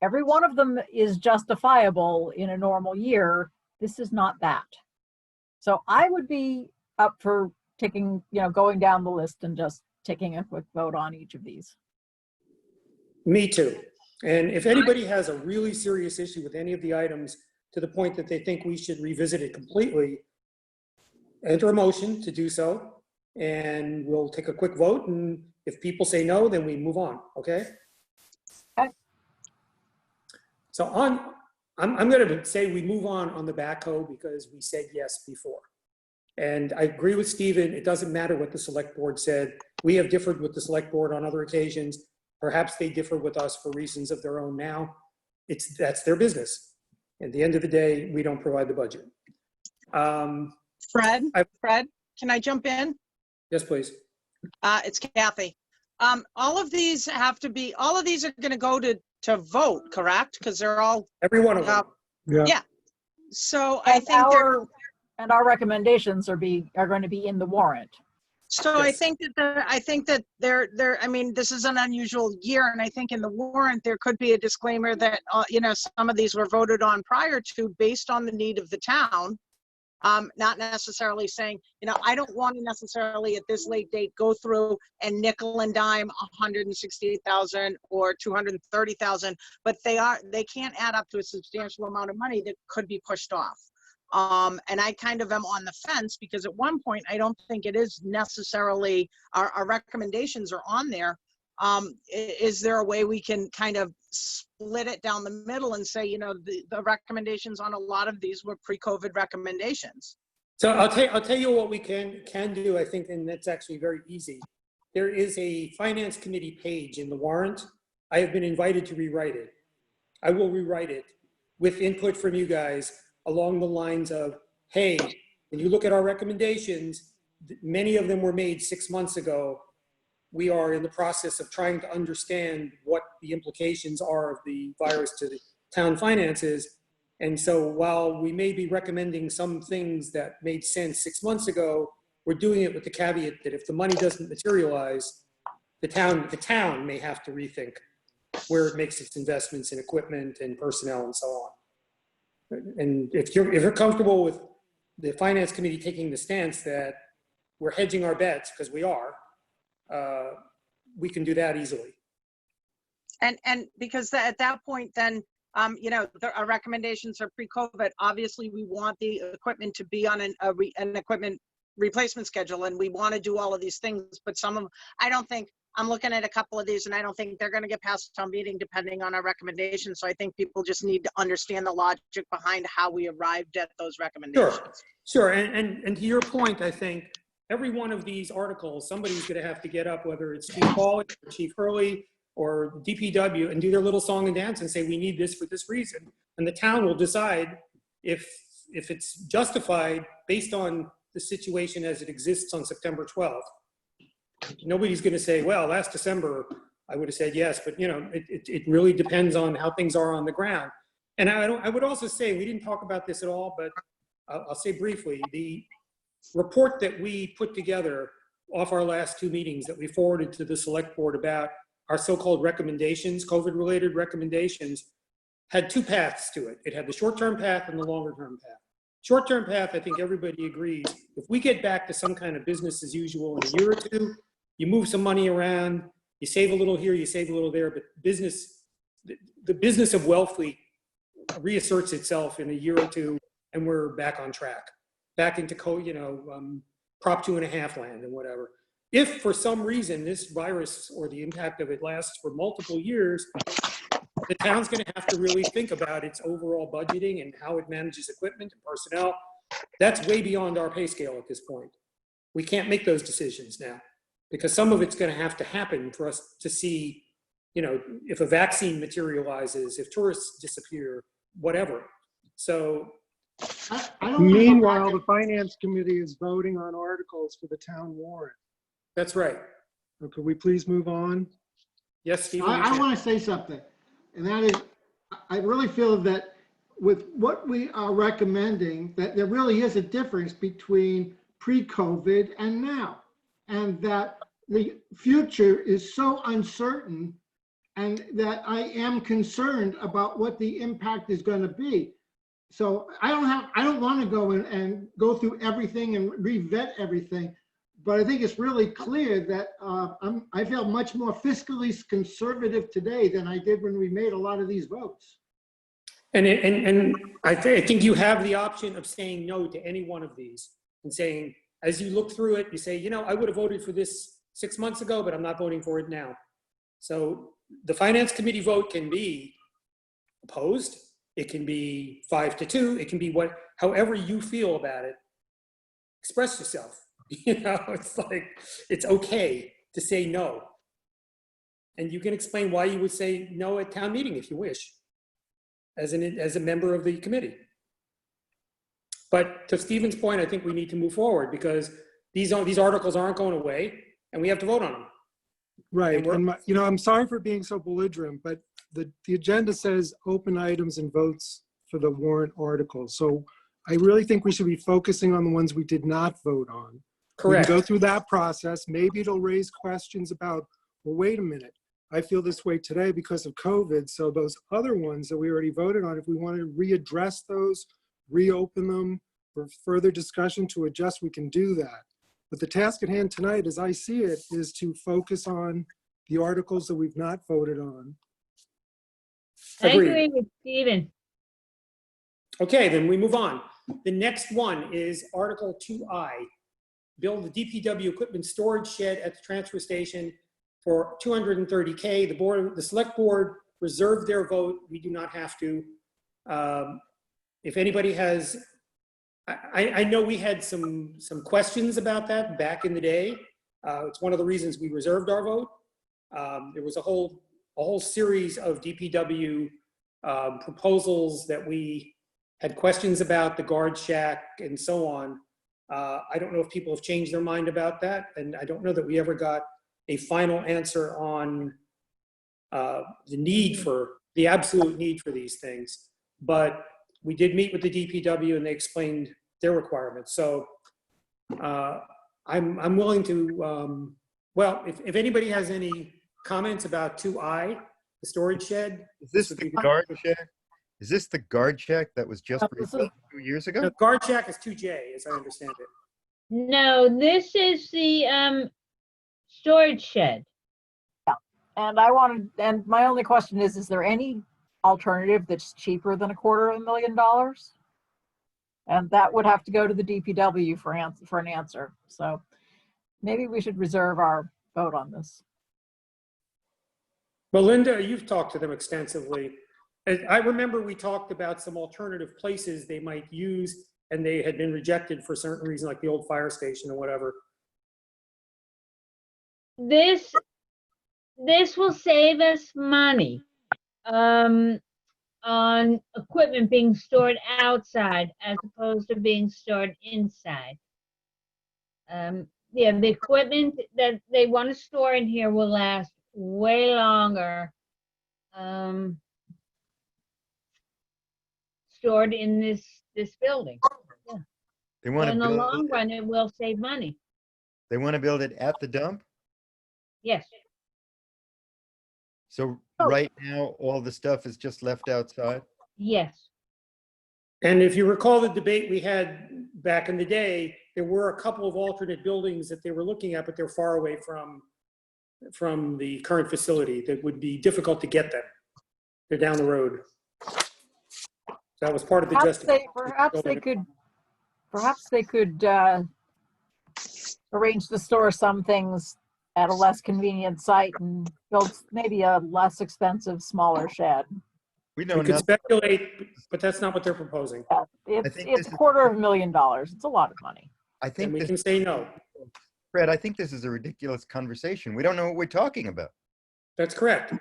S3: every one of them is justifiable in a normal year. This is not that. So I would be up for taking, going down the list and just taking a quick vote on each of these.
S2: me too. And if anybody has a really serious issue with any of the items to the point that they think we should revisit it completely, enter a motion to do so, and we'll take a quick vote. And if people say no, then we move on. Okay.
S3: Okay.
S2: So I'm going to say we move on the backhoe because we said yes before. And I agree with Stephen, it doesn't matter what the select board said. We have differed with the select board on other occasions. Perhaps they differ with us for reasons of their own now. That's their business. At the end of the day, we don't provide the budget.
S13: Fred, can I jump in?
S2: Yes, please.
S13: It's Kathy. All of these are going to go to vote, correct? Because they're all,
S2: Every one of them.
S13: yeah. So I think
S3: our recommendations are going to be in the warrant.
S13: So I think that I mean, this is an unusual year, and I think in the warrant there could be a disclaimer that some of these were voted on prior to based on the need of the town. Not necessarily saying, I don't want to necessarily at this late date go through and nickel and dime 168,000 or 230,000, but they can't add up to a substantial amount of money that could be pushed off. And I kind of am on the fence because at one point, I don't think it is necessarily, our recommendations are on there. Is there a way we can kind of split it down the middle and say, the recommendations on a lot of these were pre-COVID recommendations?
S2: So I'll tell you what we can do, I think, and that's actually very easy. There is a finance committee page in the warrant. I have been invited to rewrite it. I will rewrite it with input from you guys along the lines of, hey, when you look at our recommendations, many of them were made 6 months ago. We are in the process of trying to understand what the implications are of the virus to the town finances. And so while we may be recommending some things that made sense 6 months ago, we're doing it with the caveat that if the money doesn't materialize, the town may have to rethink where it makes its investments in equipment and personnel and so on. And if you're comfortable with the finance committee taking the stance that we're hedging our bets, because we are, we can do that easily.
S13: And because at that point, then, our recommendations are pre-COVID. Obviously, we want the equipment to be on an equipment replacement schedule, and we want to do all of these things. But some of them, I'm looking at a couple of these, and I don't think they're going to get past town meeting depending on our recommendations. So I think people just need to understand the logic behind how we arrived at those recommendations.
S2: Sure. And to your point, I think every one of these articles, somebody's going to have to get up, whether it's Chief Paul or Chief Hurley or DPW, and do their little song and dance and say, we need this for this reason. And the town will decide if it's justified based on the situation as it exists on September 12th. Nobody's going to say, well, last December, I would have said yes, but it really depends on how things are on the ground. And I would also say, we didn't talk about this at all, but I'll say briefly, the report that we put together off our last two meetings that we forwarded to the select board about our so-called recommendations, COVID-related recommendations, had two paths to it. It had the short-term path and the longer-term path. Short-term path, I think everybody agrees. If we get back to some kind of business as usual in a year or two, you move some money around, you save a little here, you save a little there, but the business of Wellfleet reasserts itself in a year or two, and we're back on track, back into Prop 2.5 land and whatever. If for some reason this virus or the impact of it lasts for multiple years, the town's going to have to really think about its overall budgeting and how it manages equipment and personnel. That's way beyond our pay scale at this point. We can't make those decisions now because some of it's going to have to happen for us to see, if a vaccine materializes, if tourists disappear, whatever. So
S5: meanwhile, the finance committee is voting on articles for the town warrant.
S2: That's right.
S5: So could we please move on?
S2: Yes, Stephen.
S7: I want to say something, and that is, I really feel that with what we are recommending, that there really is a difference between pre-COVID and now, and that the future is so uncertain, and that I am concerned about what the impact is going to be. So I don't want to go in and go through everything and re-vet everything. But I think it's really clear that I feel much more fiscally conservative today than I did when we made a lot of these votes.
S2: And I think you have the option of saying no to any one of these and saying, as you look through it, you say, I would have voted for this 6 months ago, but I'm not voting for it now. So the finance committee vote can be opposed. It can be 5-2. It can be however you feel about it. express yourself. You know, it's like, it's okay to say no. And you can explain why you would say no at town meeting if you wish, as a member of the committee. But to Stephen's point, I think we need to move forward because these articles aren't going away and we have to vote on them.
S5: Right, and I'm sorry for being so belligerent, but the agenda says open items and votes for the warrant articles. So I really think we should be focusing on the ones we did not vote on.
S2: Correct.
S5: We can go through that process. Maybe it'll raise questions about, well, wait a minute. I feel this way today because of COVID. So those other ones that we already voted on, if we want to readdress those, reopen them for further discussion to adjust, we can do that. But the task at hand tonight, as I see it, is to focus on the articles that we've not voted on.
S10: I
S2: Agreed.
S10: agree with Stephen.
S2: Okay, then we move on. The next one is Article 2I. Build the DPW equipment storage shed at the transfer station for $230K. The select board reserved their vote. We do not have to. If anybody has, I know we had some questions about that back in the day. It's one of the reasons we reserved our vote. There was a whole series of DPW proposals that we had questions about, the guard shack and so on. I don't know if people have changed their mind about that, and I don't know that we ever got a final answer on the absolute need for these things. But we did meet with the DPW and they explained their requirements. So I'm willing to, well, if anybody has any comments about 2I, the storage shed.
S8: Is this the guard shack? Is this the guard shack that was just rebuilt 2 years ago?
S2: The guard shack is 2J, as I understand it.
S10: No, this is the storage shed.
S3: And and my only question is there any alternative that's cheaper than $250,000? And that would have to go to the DPW for an answer. So maybe we should reserve our vote on this.
S2: Belinda, you've talked to them extensively. I remember we talked about some alternative places they might use and they had been rejected for certain reasons, like the old fire station or whatever.
S10: This will save us money on equipment being stored outside as opposed to being stored inside. Yeah, the equipment that they want to store in here will last way longer stored in this building. Yeah.
S8: They want to
S10: In the
S8: build
S10: long run, it will save money.
S8: They want to build it at the dump.
S10: Yes.
S8: So right now, all the stuff is just left outside.
S10: Yes.
S2: And if you recall the debate we had back in the day, there were a couple of alternate buildings that they were looking at, but they're far away from the current facility that would be difficult to get them. They're down the road. That was part of the justification.
S3: Perhaps they could arrange to store some things at a less convenient site and build maybe a less expensive, smaller shed.
S8: We know
S2: We could
S8: nothing.
S2: speculate, but that's not what they're proposing.
S3: It's
S8: this is-
S3: $250,000. It's a lot of money.
S8: I
S2: And
S8: think
S2: we
S8: this,
S2: can say no.
S8: Fred, I think this is a ridiculous conversation. We don't know what we're talking about.
S2: That's correct.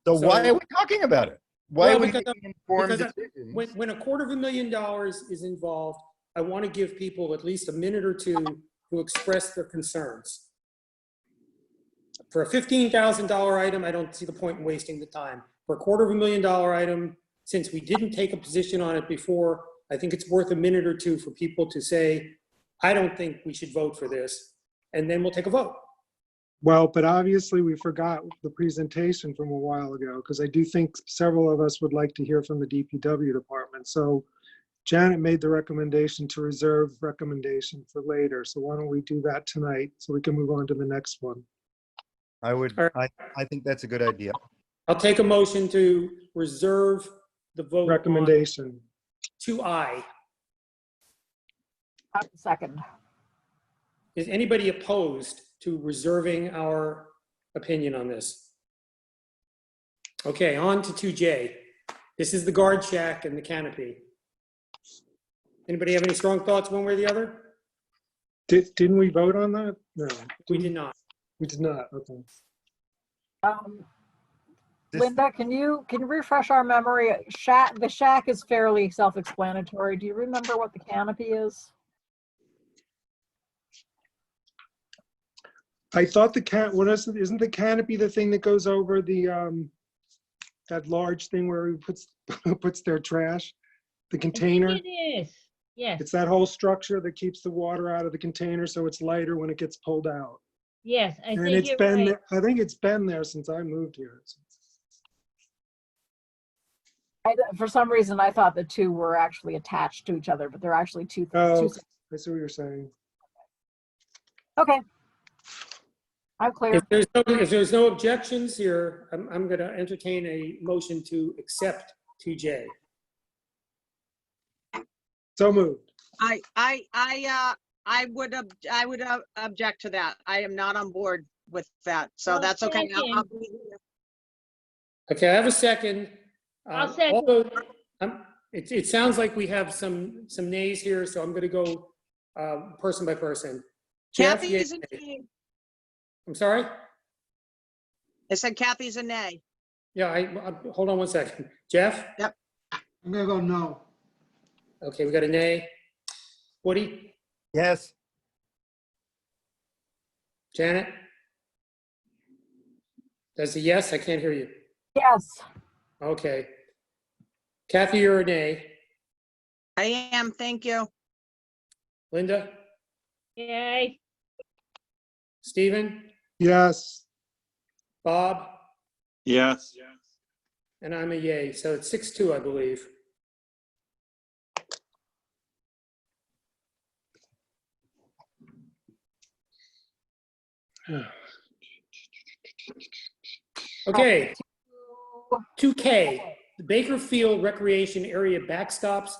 S8: So why
S2: So-
S8: are we talking about it? Why
S2: Well,
S8: are we
S2: because
S8: making informed
S2: because
S8: decisions?
S2: when $250,000 is involved, I want to give people at least a minute or two to express their concerns. For a $15,000 item, I don't see the point in wasting the time. For a $250,000 item, since we didn't take a position on it before, I think it's worth a minute or two for people to say, I don't think we should vote for this, and then we'll take a vote.
S5: Well, but obviously we forgot the presentation from a while ago, because I do think several of us would like to hear from the DPW department. So Janet made the recommendation to reserve recommendation for later. So why don't we do that tonight so we can move on to the next one?
S8: I would. I think that's a good idea.
S2: I'll take a motion to reserve the vote on
S5: Recommendation.
S2: 2I.
S3: Second.
S2: Is anybody opposed to reserving our opinion on this? Okay, on to 2J. This is the guard shack and the canopy. Anybody have any strong thoughts one way or the other?
S5: Didn't we vote on that? No,
S2: We did not.
S5: we did not. Okay.
S8: This-
S3: Linda, can you refresh our memory? The shack is fairly self-explanatory. Do you remember what the canopy is?
S5: I thought isn't the canopy the thing that goes over the, that large thing where he puts their trash? The container?
S10: It is, yes,
S5: It's that whole structure that keeps the water out of the container so it's lighter when it gets pulled out.
S10: yes, I
S5: And
S10: think
S5: it's
S10: you're
S5: been,
S10: right.
S5: there. I think it's been there since I moved here.
S3: For some reason, I thought the two were actually attached to each other, but they're actually two.
S5: Oh,
S3: two
S5: I see what you're saying.
S3: Okay. I'm clear.
S2: If there's no objections here, I'm going to entertain a motion to accept 2J.
S5: So moved.
S13: I would object to that. I am not on board with that, so
S10: I'll
S13: that's okay.
S10: second.
S2: Okay, I have a second.
S10: I'll second.
S2: Although, it sounds like we have some nays here, so I'm going to go person by person. Jeff,
S13: Kathy
S2: yay,
S13: is a
S2: nay.
S13: nay.
S2: I'm sorry?
S13: I said Kathy's a nay.
S2: Yeah, hold on one second. Jeff?
S7: I'm gonna go no.
S2: Okay, we got a nay. Woody?
S8: Yes.
S2: Janet? That's a yes? I can't hear you.
S3: Yes.
S2: Okay. Kathy, you're a nay.
S13: I am, thank you.
S2: Linda?
S10: Yay,
S2: Stephen?
S5: Yes.
S2: Bob?
S11: Yes.
S2: And I'm a yay, so it's 6-2, I believe. Okay, 2K, the Bakerfield Recreation Area backstops.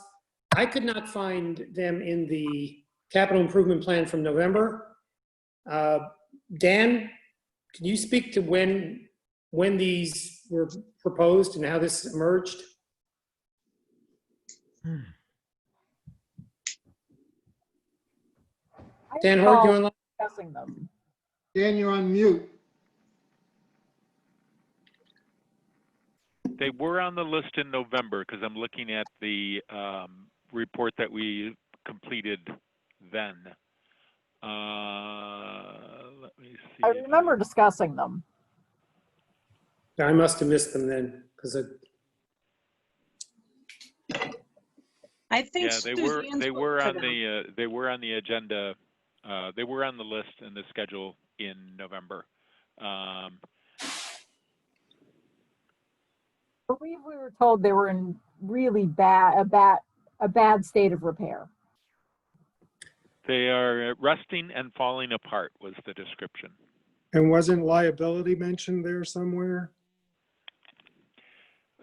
S2: I could not find them in the capital improvement plan from November. Dan, can you speak to when these were proposed and how this emerged? Dan Hurd, you online?
S3: Discussing them.
S7: Dan, you're on mute.
S9: They were on the list in November because I'm looking at the report that we completed then. Let me see.
S3: I remember discussing them.
S2: I must have missed them then, because
S13: I think
S9: Yeah, they
S13: Suzanne's
S9: were
S13: vote
S9: on
S13: for them.
S9: they were on the agenda. They were on the list and the schedule in November.
S3: I believe we were told they were in really bad state of repair.
S9: They are rusting and falling apart was the description.
S5: And wasn't liability mentioned there somewhere?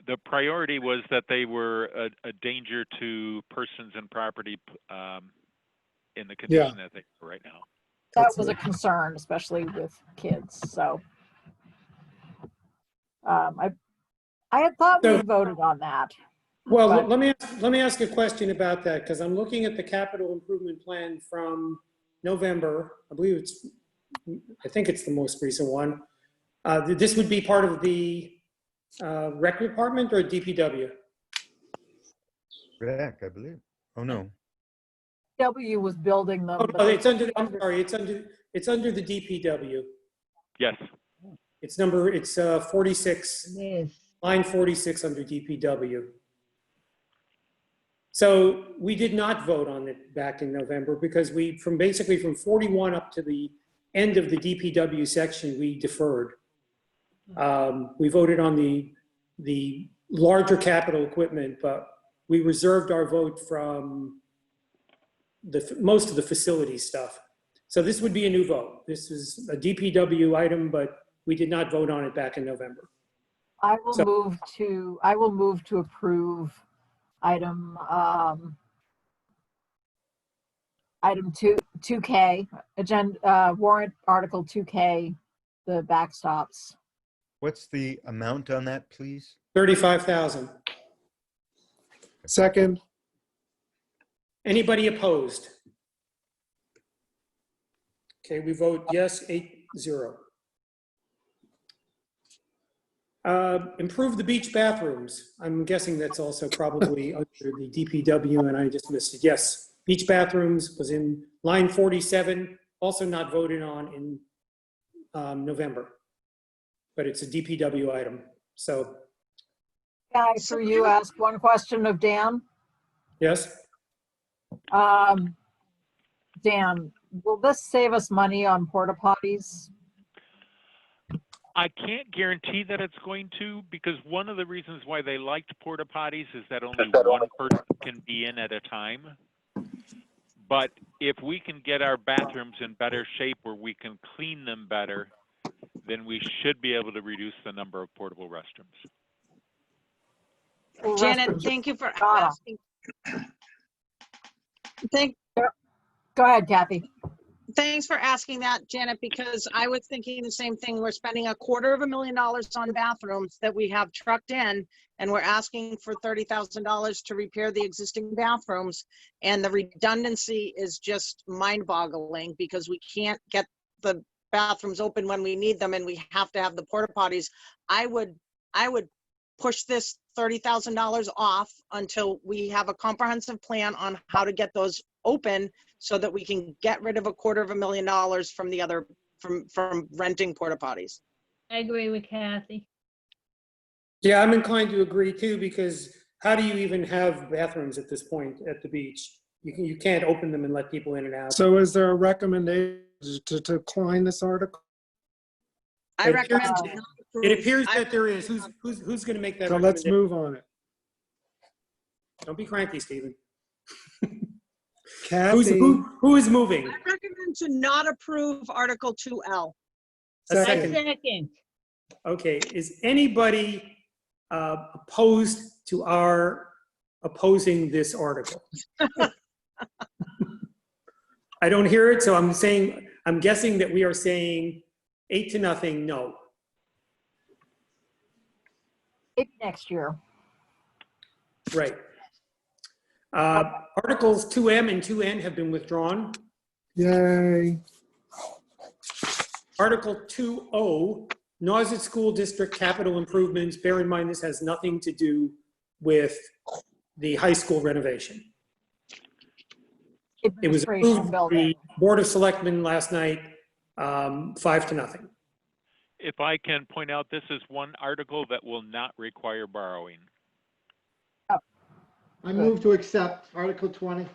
S9: The priority was that they were a danger to persons and property in the condition that they are right now.
S3: That was a concern, especially with kids. So I had thought we voted on that.
S2: well,
S3: But-
S2: let me ask a question about that, because I'm looking at the capital improvement plan from November. I think it's the most recent one. This would be part of the rec department or DPW?
S8: Rec, I believe. Oh, no.
S3: W was building them.
S2: Oh,
S3: but
S2: no,
S3: they-
S2: it's under, I'm sorry, it's under the DPW.
S9: Yes.
S2: It's 46,
S10: it is.
S2: line 46 under DPW. So we did not vote on it back in November because basically from 41 up to the end of the DPW section, we deferred. We voted on the larger capital equipment, but we reserved our vote from most of the facility stuff. So this would be a new vote. This is a DPW item, but we did not vote on it back in November.
S3: I will move to approve item 2K, agenda warrant article 2K, the backstops.
S8: What's the amount on that, please?
S2: 35,000.
S5: Second.
S2: Anybody opposed? Okay, we vote yes, 8-0. Improve the beach bathrooms. I'm guessing that's also probably under the DPW, and I just missed it. Yes, beach bathrooms was in line 47, also not voted on in November. But it's a DPW item, so
S3: Can I, through you, ask one question of Dan?
S2: yes.
S3: Dan, will this save us money on porta potties?
S9: I can't guarantee that it's going to, because one of the reasons why they liked porta potties is that only one person can be in at a time. But if we can get our bathrooms in better shape where we can clean them better, then we should be able to reduce the number of portable restrooms.
S3: Well,
S13: Janet,
S3: restrooms-
S13: thank you for
S3: Donna.
S13: asking. Thank,
S3: Go ahead, Kathy.
S13: Thanks for asking that, Janet, because I was thinking the same thing. We're spending $250,000 on bathrooms that we have trucked in, and we're asking for $30,000 to repair the existing bathrooms. And the redundancy is just mind-boggling because we can't get the bathrooms open when we need them, and we have to have the porta potties. I would push this $30,000 off until we have a comprehensive plan on how to get those open, so that we can get rid of $250,000 from the other, from renting porta potties.
S10: I agree with Kathy.
S2: Yeah, I'm inclined to agree too, because how do you even have bathrooms at this point at the beach? You can't open them and let people in and out.
S5: So is there a recommendation to decline this article?
S13: I
S2: It
S13: recommend.
S2: appears-
S13: to not approve.
S2: It appears
S13: I-
S2: that there is. Who's going to make that?
S5: So let's
S2: recommendation?
S5: move on it.
S2: Don't be cranky, Stephen.
S5: Kathy,
S2: Who is moving?
S13: I recommend to not approve Article 2L.
S2: A
S5: Second.
S2: second.
S10: Second.
S2: Okay, is anybody opposed to our opposing this article? I don't hear it, so I'm guessing that we are saying 8-0, no.
S3: Maybe next year.
S2: Right. Articles 2M and 2N have been withdrawn.
S5: yay.
S2: Article 2O, Nauset School District capital improvements. Bear in mind, this has nothing to do with the high school renovation. It was
S3: Administration
S2: approved by
S3: building.
S2: the Board of Selectmen last night, 5-0.
S9: If I can point out, this is one article that will not require borrowing.
S7: I move to accept Article 20.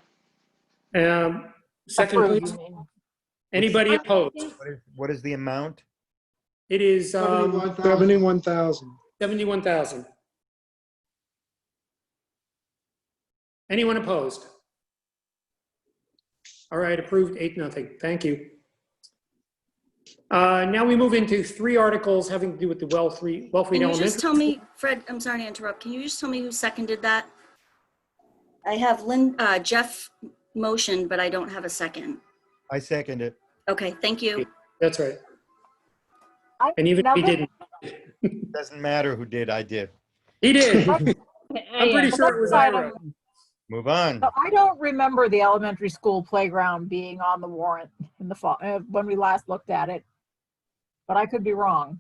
S2: Second,
S3: Approved,
S2: please.
S3: you mean.
S2: Anybody opposed?
S8: What is the amount?
S2: It is
S7: 71,000.
S5: 71,000.
S2: 71,000. Anyone opposed? All right, approved, 8-0. Thank you. Now we move into 3 articles having to do with the Wellfleet
S4: Can you
S2: Elementary.
S4: just tell me, Fred, I'm sorry to interrupt. Can you just tell me who seconded that? I have Jeff motioned, but I don't have a second.
S8: I second it.
S4: Okay, thank you.
S2: That's right. And even if he didn't,
S8: Doesn't matter who did, I did.
S2: he did. I'm
S10: Yeah.
S2: pretty sure it was Ira.
S8: Move on.
S3: So I don't remember the elementary school playground being on the warrant in the fall, when we last looked at it, but I could be wrong.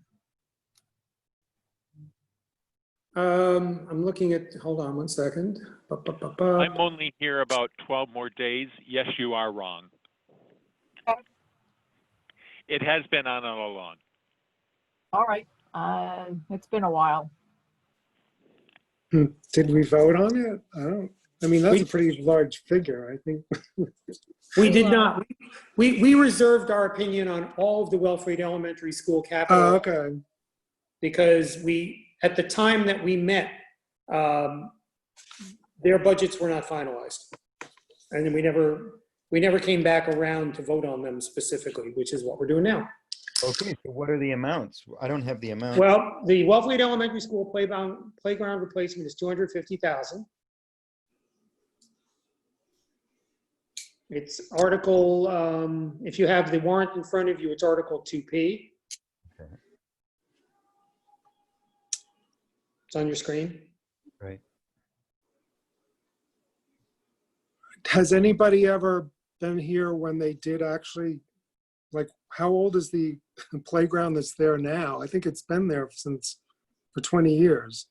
S2: I'm looking at, hold on one second.
S9: I'm only here about 12 more days. Yes, you are wrong.
S3: Okay.
S9: It has been on all along.
S3: All right, it's been a while.
S5: Did we vote on it? I mean, that's a pretty large figure, I think.
S2: We did not. We reserved our opinion on all of the Wellfleet Elementary School capital.
S5: Oh, okay.
S2: Because at the time that we met, their budgets were not finalized. And then we never came back around to vote on them specifically, which is what we're doing now.
S8: Okay, so what are the amounts? I don't have the amount.
S2: Well, the Wellfleet Elementary School playground replacement is $250,000. It's Article, if you have the warrant in front of you, it's Article 2P.
S8: Okay.
S2: It's on your screen.
S8: Right.
S5: Has anybody ever been here when they did actually like, how old is the playground that's there now? I think it's been there for 20 years.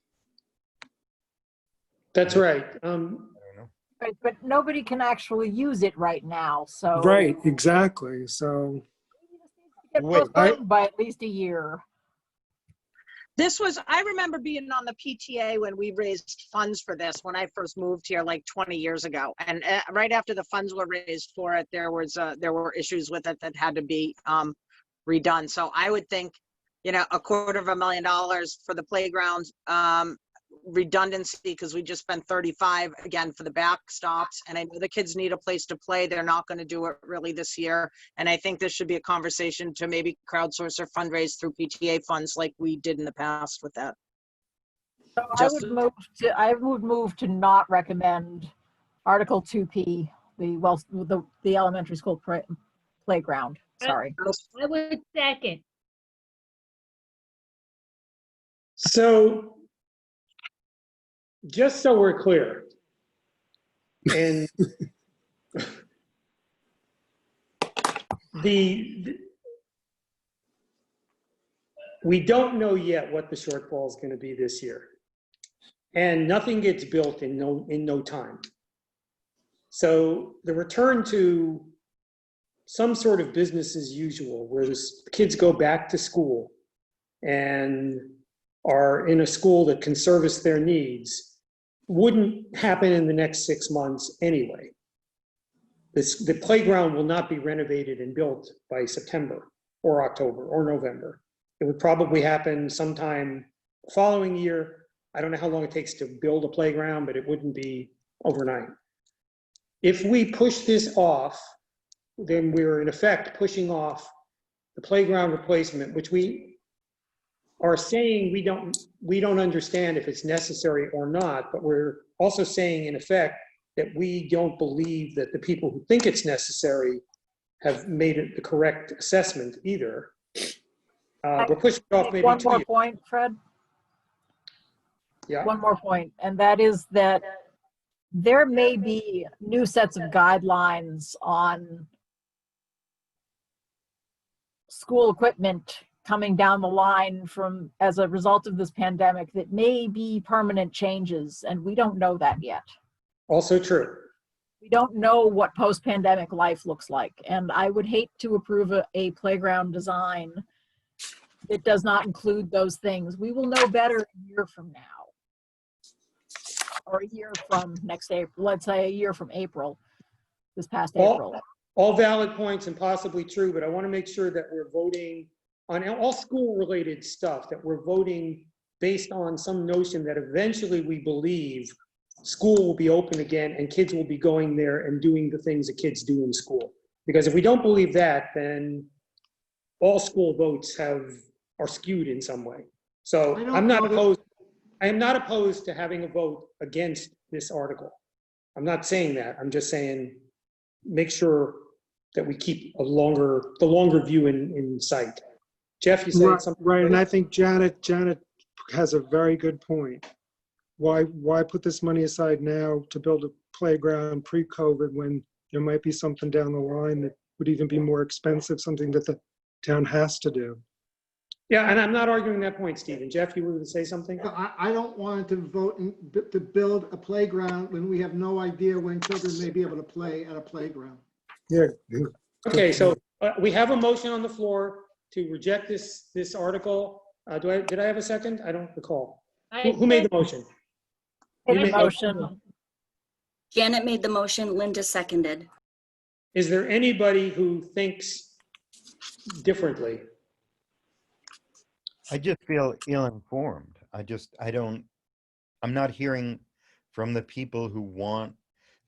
S2: That's right.
S8: I don't know.
S3: Right, but nobody can actually use it right now, so.
S5: Right, exactly. So,
S3: Get
S8: Wait,
S3: postponed by at least a year.
S13: I remember being on the PTA when we raised funds for this, when I first moved here like 20 years ago. And right after the funds were raised for it, there were issues with it that had to be redone. So I would think, $250,000 for the playground, redundancy, because we just spent 35 again for the backstops. And I know the kids need a place to play. They're not going to do it really this year. And I think this should be a conversation to maybe crowdsource or fundraise through PTA funds like we did in the past with that.
S3: So
S13: Just-
S3: I would move to not recommend Article 2P, the elementary school playground. Sorry.
S10: I would second.
S2: So, just so we're clear, and we don't know yet what the shortfall is going to be this year, and nothing gets built in no time. So the return to some sort of business as usual, where the kids go back to school and are in a school that can service their needs, wouldn't happen in the next 6 months anyway. The playground will not be renovated and built by September or October or November. It would probably happen sometime the following year. I don't know how long it takes to build a playground, but it wouldn't be overnight. If we push this off, then we're in effect pushing off the playground replacement, which we are saying we don't understand if it's necessary or not, but we're also saying in effect that we don't believe that the people who think it's necessary have made it the correct assessment either. We're pushing it off maybe
S3: One
S2: 2
S3: more
S2: years.
S3: point, Fred.
S2: Yeah.
S3: One more point, and that is that there may be new sets of guidelines on school equipment coming down the line as a result of this pandemic that may be permanent changes, and we don't know that yet.
S2: Also true.
S3: We don't know what post-pandemic life looks like, and I would hate to approve a playground design that does not include those things. We will know better a year from now, or a year from next April. Let's say a year from April, this past April.
S2: All valid points and possibly true, but I want to make sure that we're voting on all school-related stuff, that we're voting based on some notion that eventually we believe school will be open again and kids will be going there and doing the things that kids do in school. Because if we don't believe that, then all school votes are skewed in some way. So
S7: I don't
S2: I'm not
S7: know that-
S2: opposed. I am not opposed to having a vote against this article. I'm not saying that. I'm just saying make sure that we keep the longer view in sight. Jeff, you said something.
S5: Right, and I think Janet has a very good point. Why put this money aside now to build a playground pre-COVID when there might be something down the line that would even be more expensive, something that the town has to do?
S2: Yeah, and I'm not arguing that point, Stephen. Jeff, you were going to say something?
S7: I don't want to vote to build a playground when we have no idea when children may be able to play at a playground.
S5: Yeah.
S2: Okay, so we have a motion on the floor to reject this article. Did I have a second? I don't recall. Who made the motion?
S4: Janet made the motion, Linda seconded.
S2: Is there anybody who thinks differently?
S8: I just feel ill-informed. I'm not hearing from the people who want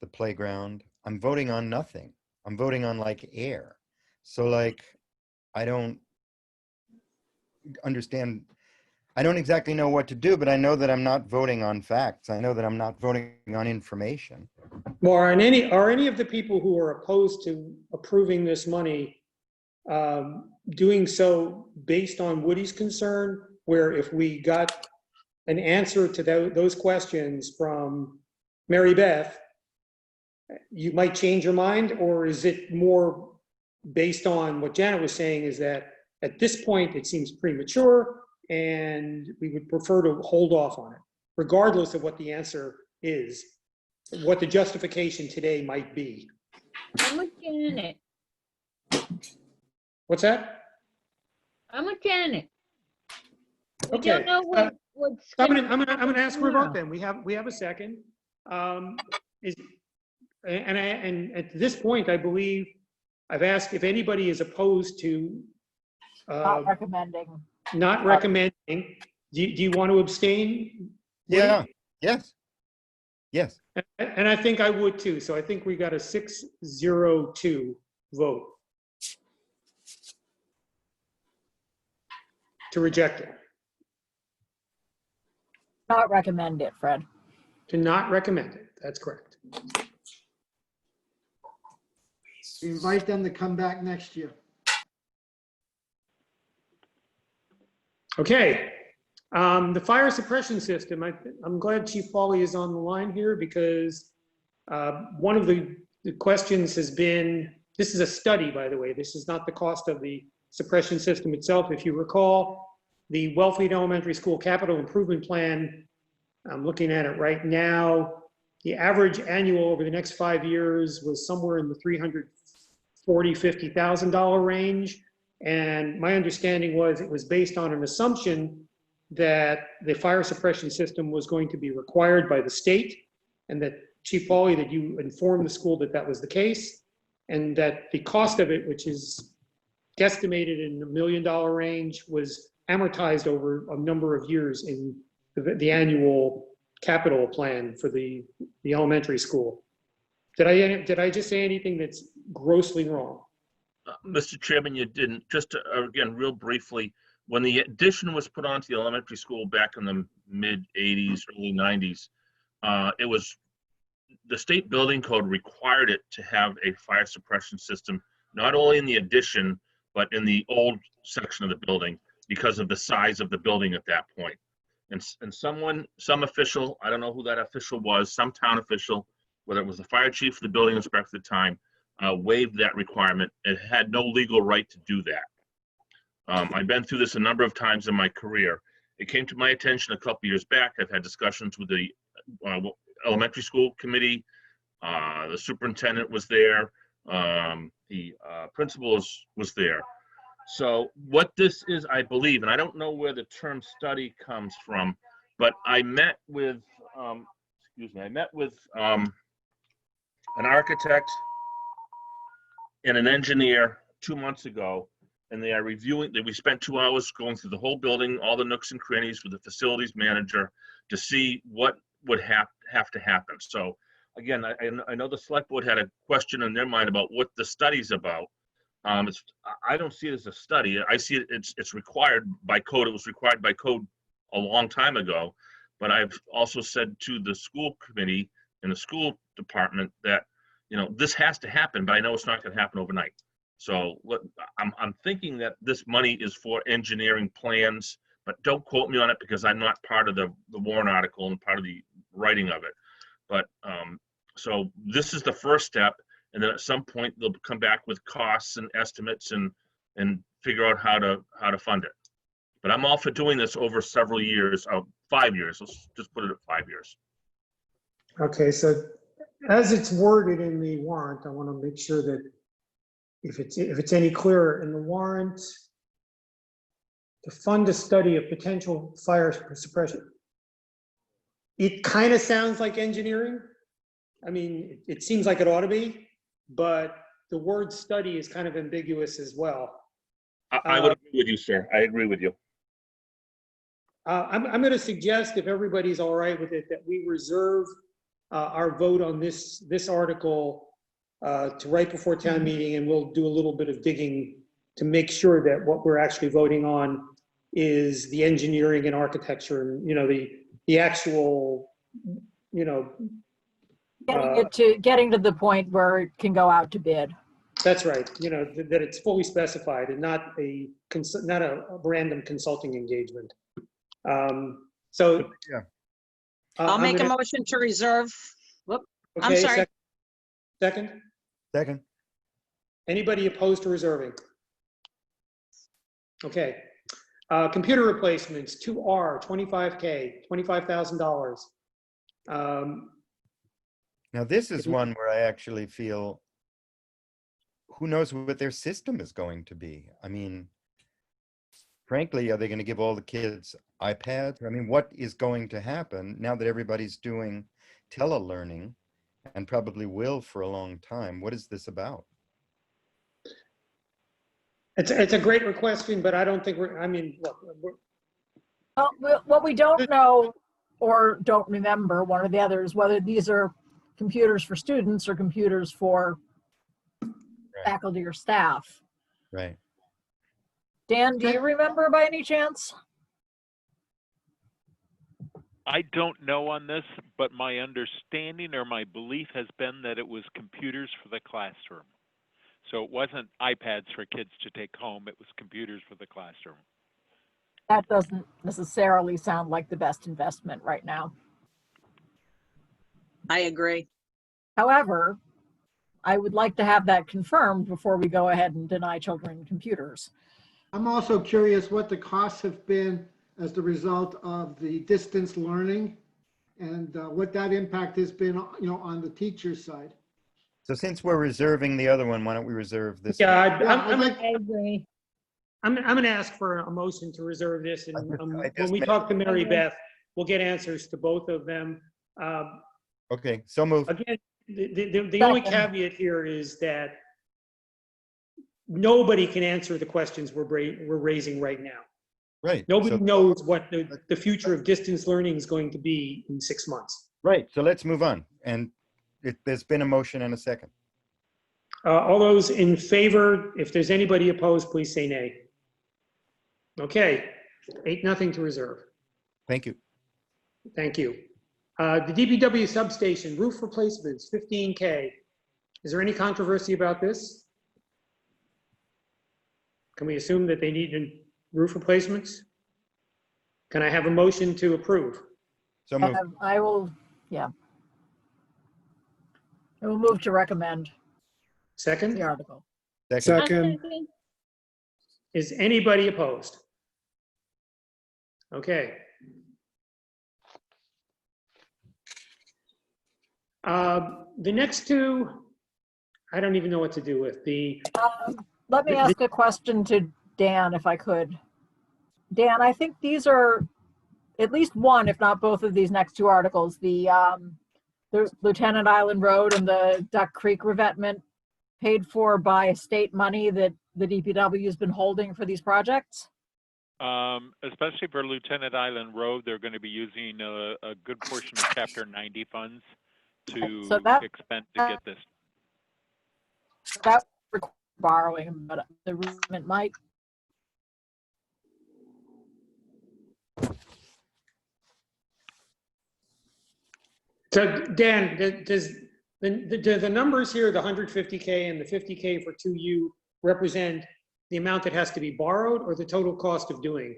S8: the playground. I'm voting on nothing. I'm voting on like air. So like, I don't understand. I don't exactly know what to do, but I know that I'm not voting on facts. I know that I'm not voting on information.
S2: Well, are any of the people who are opposed to approving this money doing so based on Woody's concern, where if we got an answer to those questions from Mary Beth, you might change your mind? Or is it more based on what Janet was saying, is that at this point, it seems premature, and we would prefer to hold off on it, regardless of what the answer is, what the justification today might be.
S10: I'm with Janet.
S2: What's that?
S10: I'm with Janet. We
S2: Okay.
S10: don't know what's
S2: I'm
S10: gonna.
S2: gonna ask for a vote then. We have a second. And at this point, I believe I've asked if anybody is opposed to
S3: Not recommending.
S2: not recommending. Do you want to abstain?
S8: Yeah, yes. Yes.
S2: And I think I would too. So I think we got a 6-0-2 vote to reject it,
S3: Not recommend it, Fred.
S2: to not recommend it. That's correct.
S7: We invite them to come back next year.
S2: Okay. The fire suppression system, I'm glad Chief Pauly is on the line here, because one of the questions has been, this is a study, by the way, this is not the cost of the suppression system itself. If you recall, the Wellfleet Elementary School Capital Improvement Plan, I'm looking at it right now, the average annual over the next 5 years was somewhere in the $340,000-$50,000 range. And my understanding was it was based on an assumption that the fire suppression system was going to be required by the state, and that, Chief Pauly, that you informed the school that that was the case, and that the cost of it, which is guesstimated in the $1 million range, was amortized over a number of years in the annual capital plan for the elementary school. Did I just say anything that's grossly wrong?
S14: Mr. Chairman, you didn't. Just to, again, real briefly, when the addition was put onto the elementary school back in the mid 80s, early 90s, it was, the state building code required it to have a fire suppression system, not only in the addition, but in the old section of the building, because of the size of the building at that point. And some official, I don't know who that official was, some town official, whether it was the fire chief or the building inspector at the time, waived that requirement. It had no legal right to do that. I've been through this a number of times in my career. It came to my attention a couple years back. I've had discussions with the elementary school committee. The superintendent was there. The principal was there. So what this is, I believe, and I don't know where the term study comes from, but I met with, an architect and an engineer 2 months ago, and they are reviewing, we spent 2 hours going through the whole building, all the nooks and crannies with the facilities manager to see what would have to happen. So again, I know the select board had a question in their mind about what the study's about. I don't see it as a study. I see it's required by code. It was required by code a long time ago. But I've also said to the school committee and the school department that, you know, this has to happen, but I know it's not going to happen overnight. So I'm thinking that this money is for engineering plans, but don't quote me on it because I'm not part of the warrant article and part of the writing of it. But so this is the first step. And then at some point they'll come back with costs and estimates and figure out how to fund it. But I'm all for doing this over several years, 5 years. Let's just put it at 5 years.
S2: Okay, so as it's worded in the warrant, I want to make sure that if it's any clearer in the warrant, to fund a study of potential fire suppression. It kind of sounds like engineering. I mean, it seems like it ought to be, but the word study is kind of ambiguous as well.
S14: I would agree with you, sir. I agree with you.
S2: I'm going to suggest, if everybody's all right with it, that we reserve our vote on this article to right before town meeting, and we'll do a little bit of digging to make sure that what we're actually voting on is the engineering and architecture, and, you know, the actual, you know,
S3: Getting to the point where it can go out to bid.
S2: that's right. You know, that it's fully specified and not a random consulting engagement. So
S8: Yeah.
S13: I'll
S2: I'm
S13: make a
S2: gonna-
S13: motion to reserve. Whoop, I'm
S2: okay,
S13: sorry.
S2: Second?
S8: Second.
S2: Anybody opposed to reserving? Okay. Computer replacements, 2R, 25K, $25,000.
S8: Now, this is one where I actually feel, who knows what their system is going to be? I mean, frankly, are they going to give all the kids iPads? I mean, what is going to happen now that everybody's doing telelearning and probably will for a long time? What is this about?
S2: It's a great question, but I don't think look,
S3: What we don't know or don't remember, one or the other, is whether these are computers for students or computers for faculty or staff.
S8: Right.
S3: Dan, do you remember by any chance?
S9: I don't know on this, but my understanding or my belief has been that it was computers for the classroom. So it wasn't iPads for kids to take home, it was computers for the classroom.
S3: That doesn't necessarily sound like the best investment right now.
S13: I agree.
S3: However, I would like to have that confirmed before we go ahead and deny children computers.
S7: I'm also curious what the costs have been as the result of the distance learning and what that impact has been, on the teacher side.
S8: So since we're reserving the other one, why don't we reserve this?
S2: Yeah,
S10: I agree.
S2: I'm going to ask for a motion to reserve this, and
S8: I just
S2: when we
S8: made-
S2: talk to Mary Beth, we'll get answers to both of them.
S8: Okay, so move.
S2: Again, the only caveat here is that nobody can answer the questions we're raising right now.
S8: Right.
S2: Nobody
S8: so-
S2: knows what the future of distance learning is going to be in 6 months.
S8: Right, so let's move on. And there's been a motion and a second.
S2: All those in favor, if there's anybody opposed, please say nay. Okay, 8-0 to reserve.
S8: Thank you.
S2: Thank you. The DPW substation, roof replacements, 15K. Is there any controversy about this? Can we assume that they need roof replacements? Can I have a motion to approve?
S8: So move.
S3: I will move to recommend
S2: Second?
S3: the article.
S5: Second.
S2: Is anybody opposed? Okay. The next two, I don't even know what to do with.
S3: Let me ask a question to Dan, if I could. Dan, I think these are at least one, if not both of these next two articles, the Lieutenant Island Road and the Duck Creek revetment paid for by state money that the DPW has been holding for these projects?
S9: Especially for Lieutenant Island Road, they're going to be using a good portion of Chapter 90 funds to expend to get this.
S3: That requires borrowing, but the revetment might.
S2: So Dan, does the numbers here, the 150K and the 50K for 2U, represent the amount that has to be borrowed or the total cost of doing?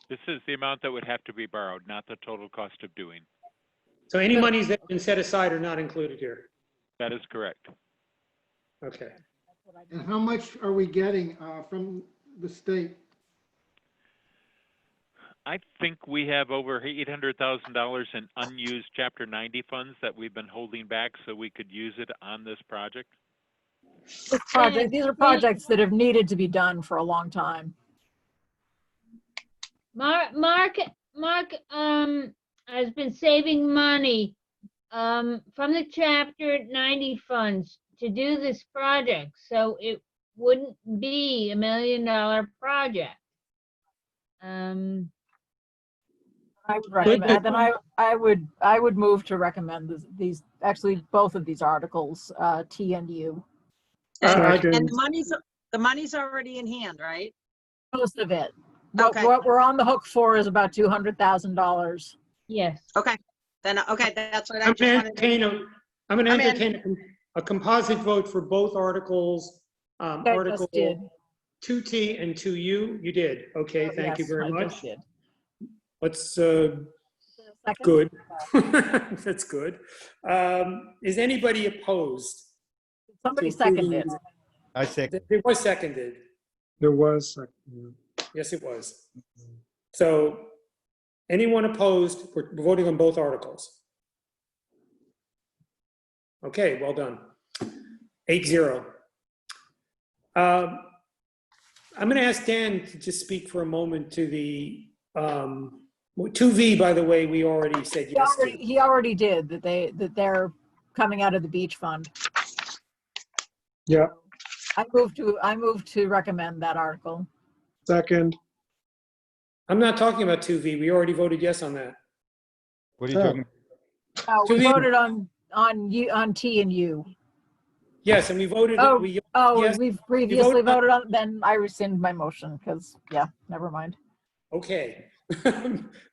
S9: This is the amount that would have to be borrowed, not the total cost of doing.
S2: So any monies that have been set aside are not included here?
S9: That is correct.
S2: Okay.
S7: And how much are we getting from the state?
S9: I think we have over $800,000 in unused Chapter 90 funds that we've been holding back so we could use it on this project.
S3: These are projects that have needed to be done for a long time.
S10: Mark has been saving money from the Chapter 90 funds to do this project, so it wouldn't be $1 million project.
S3: I would recommend, then I would move to recommend these actually both of these articles, T and U.
S13: And the money's already in hand, right?
S3: Most of it.
S13: Okay.
S3: What we're on the hook for is about $200,000.
S10: Yes.
S13: Okay. Then, okay, that's what I
S2: I'm
S13: just
S2: going
S13: wanted
S2: to
S13: to.
S2: entertain a composite vote for both articles.
S3: I just
S2: Article
S3: did.
S2: 2T and 2U. You did. Okay, thank you
S3: Yes,
S2: very
S3: I
S2: much.
S3: just did.
S2: Let's,
S3: Second?
S2: good. That's good. Is anybody opposed?
S3: Somebody
S2: to approving
S3: seconded.
S2: these?
S8: I say,
S2: It was seconded.
S5: There was,
S2: Yes, it was. So anyone opposed, we're voting on both articles. Okay, well done. 8-0. I'm going to ask Dan to just speak for a moment to the 2V, by the way, we already said yes to.
S3: He already did, that they're coming out of the beach fund.
S5: yeah,
S3: I move to recommend that article.
S5: second,
S2: I'm not talking about 2V. We already voted yes on that.
S8: what are you talking?
S3: We
S2: 2V.
S3: voted on T and U.
S2: Yes, and we voted.
S3: Oh,
S2: yes.
S3: we've previously
S2: voted on-
S3: voted on, then I rescind my motion, because, yeah, never mind.
S2: Okay.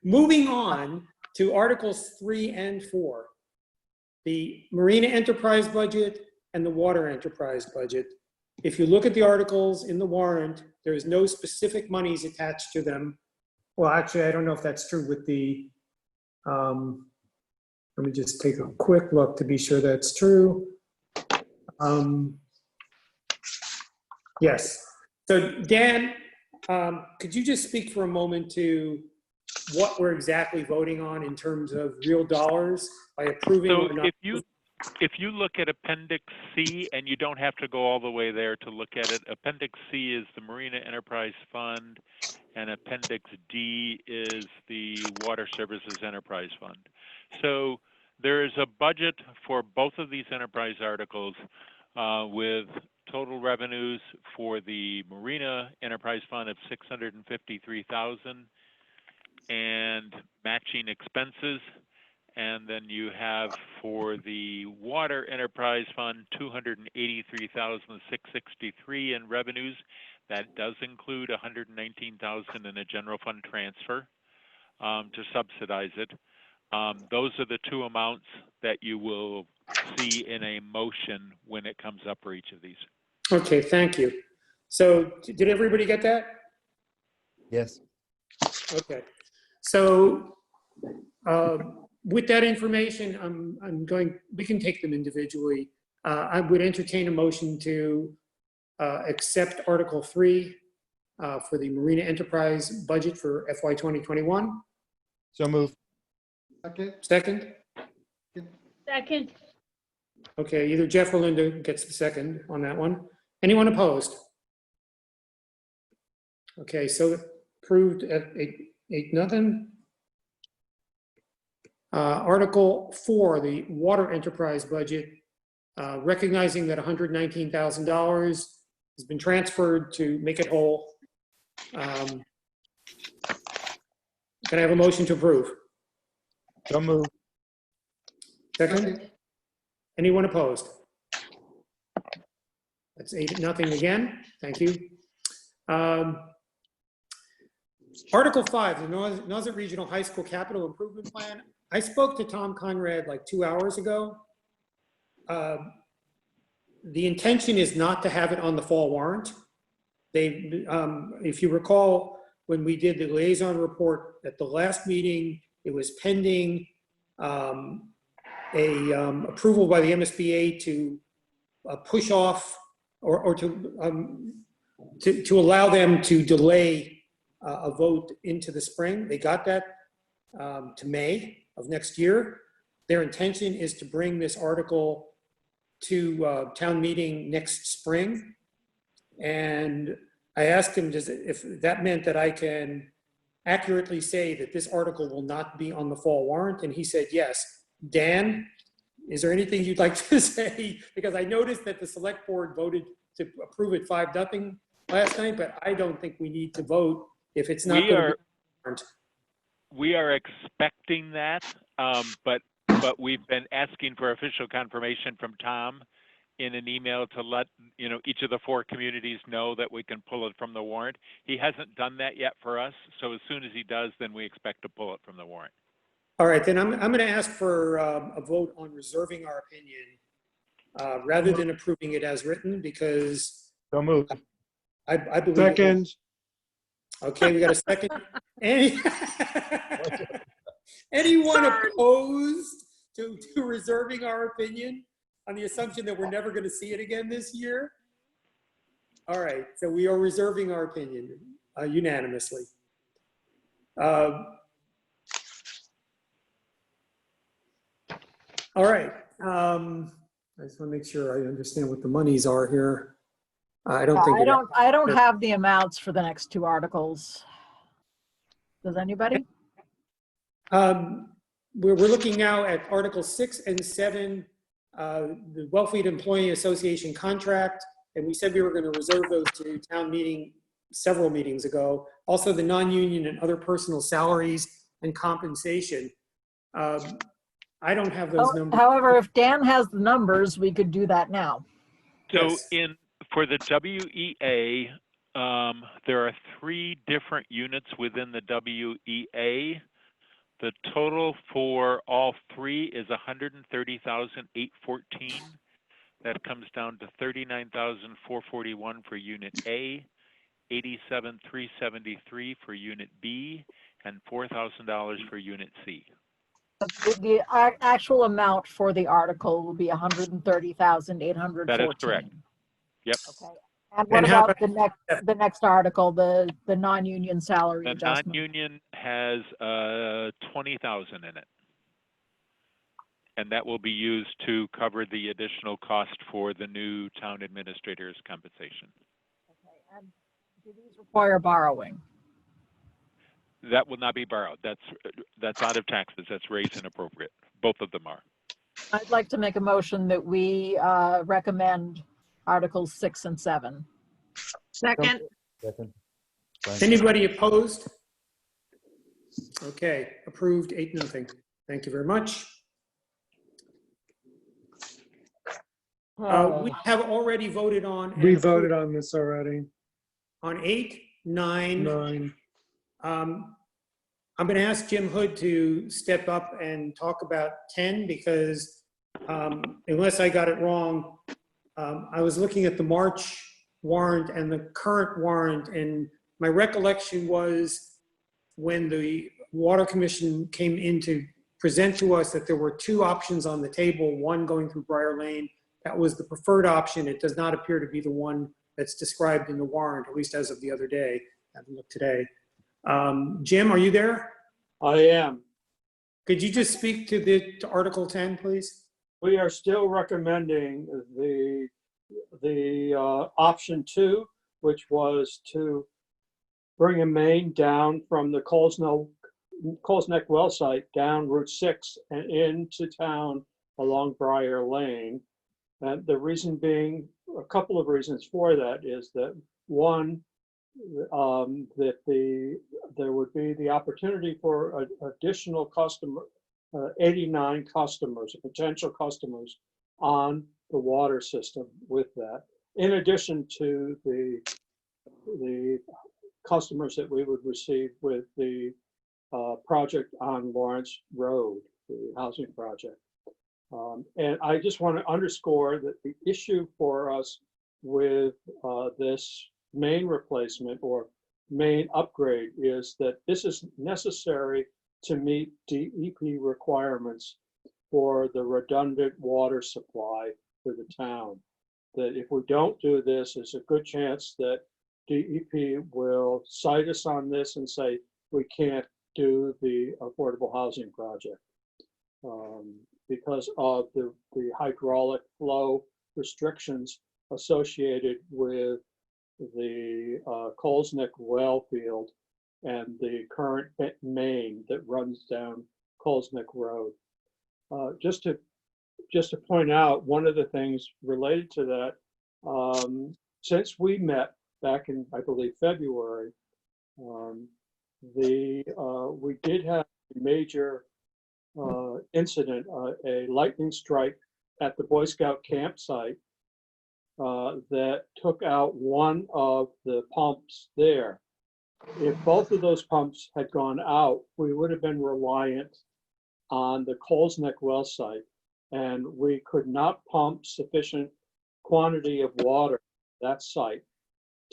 S2: Moving on to Articles 3 and 4. The Marina Enterprise budget and the Water Enterprise budget. If you look at the articles in the warrant, there is no specific monies attached to them. Well, actually, I don't know if that's true with the, let me just take a quick look to be sure that's true. Yes. So Dan, could you just speak for a moment to what we're exactly voting on in terms of real dollars by approving
S9: So
S2: or not?
S9: if you look at Appendix C, and you don't have to go all the way there to look at it, Appendix C is the Marina Enterprise Fund, and Appendix D is the Water Services Enterprise Fund. So there is a budget for both of these enterprise articles with total revenues for the Marina Enterprise Fund of $653,000 and matching expenses. And then you have for the Water Enterprise Fund, $283,663 in revenues. That does include $119,000 in a general fund transfer to subsidize it. Those are the two amounts that you will see in a motion when it comes up for each of these.
S2: Okay, thank you. So did everybody get that?
S8: Yes.
S2: Okay. So with that information, we can take them individually. I would entertain a motion to accept Article 3 for the Marina Enterprise budget for FY 2021.
S8: So moved.
S7: Second,
S2: Second?
S10: Second,
S2: Okay, either Jeff or Linda gets the second on that one. Anyone opposed? Okay, so approved at 8-0. Article 4, the Water Enterprise budget, recognizing that $119,000 has been transferred to make it whole. Can I have a motion to approve?
S8: So moved.
S2: Second? Anyone opposed? That's 8-0 again. Thank you. Article 5, the Nauset Regional High School Capital Improvement Plan. I spoke to Tom Conrad like 2 hours ago. The intention is not to have it on the fall warrant. If you recall, when we did the liaison report at the last meeting, it was pending approval by the MSBA to push off or to allow them to delay a vote into the spring. They got that to May of next year. Their intention is to bring this article to town meeting next spring. And I asked him if that meant that I can accurately say that this article will not be on the fall warrant, and he said yes. Dan, is there anything you'd like to say? Because I noticed that the select board voted to approve it 5-0 last night, but I don't think we need to vote if it's not.
S9: We are expecting that, but we've been asking for official confirmation from Tom in an email to let each of the 4 communities know that we can pull it from the warrant. He hasn't done that yet for us, so as soon as he does, then we expect to pull it from the warrant.
S2: All right, then I'm going to ask for a vote on reserving our opinion rather than approving it as written, because
S8: So moved.
S2: I believe.
S5: second,
S2: Okay, we got a second. Anyone opposed to reserving our opinion on the assumption that we're never going to see it again this year? All right, so we are reserving our opinion unanimously. All right. I just want to make sure I understand what the monies are here. I don't think.
S3: I don't have the amounts for the next two articles. Does anybody?
S2: We're looking now at Article 6 and 7, the Wellfleet Employee Association contract, and we said we were going to reserve those to town meeting several meetings ago. Also, the non-union and other personal salaries and compensation. I don't have those numbers.
S3: However, if Dan has the numbers, we could do that now.
S9: So
S2: Yes.
S9: for the WEA, there are 3 different units within the WEA. The total for all 3 is $130,814. That comes down to $39,441 for Unit A, $87,373 for Unit B, and $4,000 for Unit C.
S3: The actual amount for the article will be $130,814.
S9: That is correct. Yep.
S3: Okay. And what
S2: And how
S3: about the next article, the non-union salary
S9: The
S3: adjustment?
S9: non-union has $20,000 in it. And that will be used to cover the additional cost for the new town administrator's compensation.
S3: Okay. And do these require borrowing?
S9: That will not be borrowed. That's out of taxes. That's raised and appropriate. Both of them are.
S3: I'd like to make a motion that we recommend Articles 6 and 7.
S13: Second.
S8: Second.
S2: Anybody opposed? Okay, approved, 8-0. Thank you very much. We have already voted on.
S5: We voted on this already.
S2: On 8, 9.
S5: 9.
S2: I'm going to ask Jim Hood to step up and talk about 10 because unless I got it wrong, I was looking at the March warrant and the current warrant, and my recollection was when the Water Commission came in to present to us that there were 2 options on the table, one going through Briar Lane. That was the preferred option. It does not appear to be the one that's described in the warrant, at least as of the other day. I haven't looked today. Jim, are you there?
S15: I am.
S2: Could you just speak to Article 10, please?
S15: We are still recommending the option 2, which was to bring a main down from the Coles Neck well site down Route 6 and into town along Briar Lane. And the reason being, a couple of reasons for that is that one, that there would be the opportunity for additional 89 customers, potential customers on the water system with that, in addition to the customers that we would receive with the project on Lawrence Road, the housing project. And I just want to underscore that the issue for us with this main replacement or main upgrade is that this is necessary to meet DEP requirements for the redundant water supply for the town. That if we don't do this, there's a good chance that DEP will cite us on this and say we can't do the affordable housing project because of the hydraulic flow restrictions associated with the Coles Neck well field and the current main that runs down Coles Neck Road. Just to point out, one of the things related to that, since we met back in, I believe, February, we did have a major incident, a lightning strike at the Boy Scout campsite that took out one of the pumps there. If both of those pumps had gone out, we would have been reliant on the Coles Neck well site, and we could not pump sufficient quantity of water to that site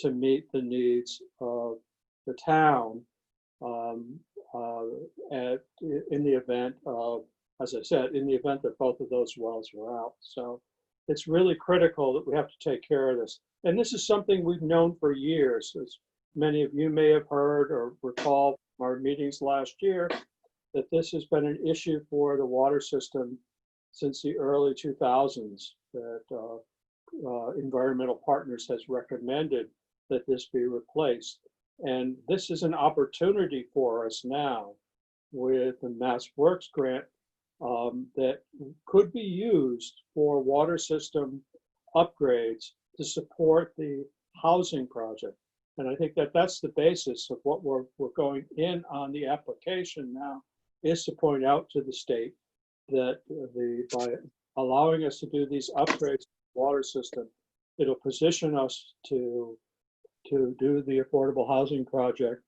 S15: to meet the needs of the town in the event of, as I said, in the event that both of those wells were out. So it's really critical that we have to take care of this. And this is something we've known for years. As many of you may have heard or recall from our meetings last year, that this has been an issue for the water system since the early 2000s, that Environmental Partners has recommended that this be replaced. And this is an opportunity for us now with the Mass Works grant that could be used for water system upgrades to support the housing project. And I think that that's the basis of what we're going in on the application now, is to point out to the state that by allowing us to do these upgrades to the water system, it'll position us to do the affordable housing project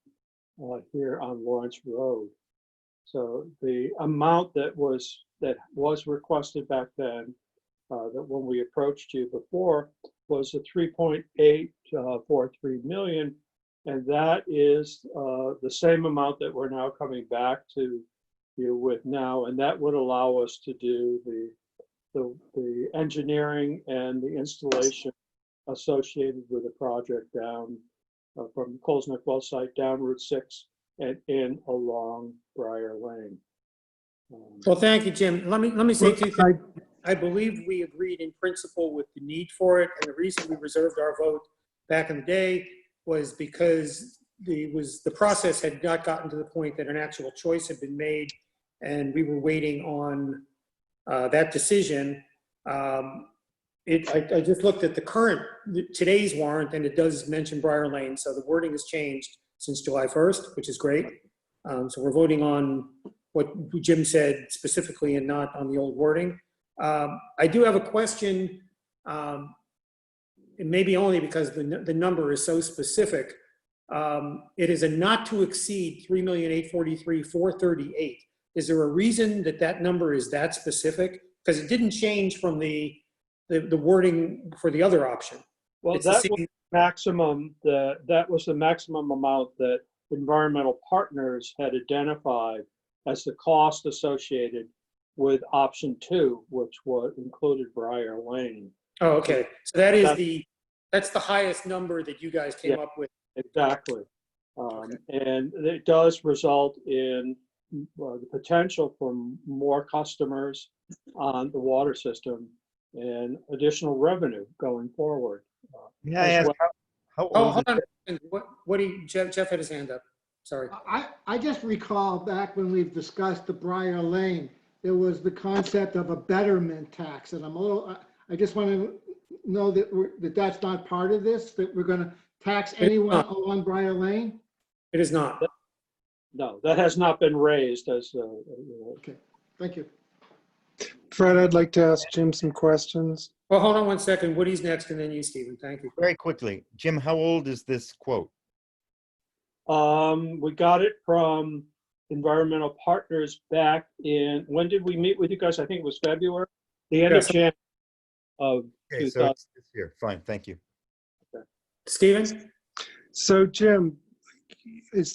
S15: here on Lawrence Road. So the amount that was requested back then, that when we approached you before, was a 3.843 million, and that is the same amount that we're now coming back to you with now, and that would allow us to do the engineering and the installation associated with the project down from Coles Neck Well site down Route 6 and in along Briar Lane.
S2: Well, thank you, Jim. Let me say two things. I believe we agreed in principle with the need for it, and the reason we reserved our vote back in the day was because the process had not gotten to the point that an actual choice had been made, and we were waiting on that decision. I just looked at today's warrant, and it does mention Briar Lane, so the wording has changed since July 1st, which is great. So we're voting on what Jim said specifically and not on the old wording. I do have a question, and maybe only because the number is so specific. It is a not to exceed 3,843,438. Is there a reason that number is that specific? Because it didn't change from the wording for the other option.
S15: Well,
S2: It's
S15: that was maximum. That was the maximum amount that Environmental Partners had identified as the cost associated with option 2, which included Briar Lane.
S2: Oh, okay. So that's the highest number that you guys came up with.
S15: Exactly. And it does result in the potential for more customers on the water system and additional revenue going forward.
S8: May I ask, how old
S2: Hold on. Jeff had his hand up. Sorry.
S7: I just recall back when we've discussed the Briar Lane, there was the concept of a betterment tax, and I just want to know that that's not part of this, that we're going to tax anyone along Briar Lane?
S2: It is not.
S15: No, that has not been raised as.
S7: Okay, thank you.
S5: Fred, I'd like to ask Jim some questions.
S2: Well, hold on one second. Woody's next, and then you, Stephen. Thank you.
S8: Very quickly, Jim, how old is this quote?
S15: We got it from Environmental Partners back in, when did we meet with you guys? I think it was February, the end of January of
S8: Okay,
S15: 2000.
S8: so it's this year. Fine, thank you.
S2: Stephen?
S5: So Jim,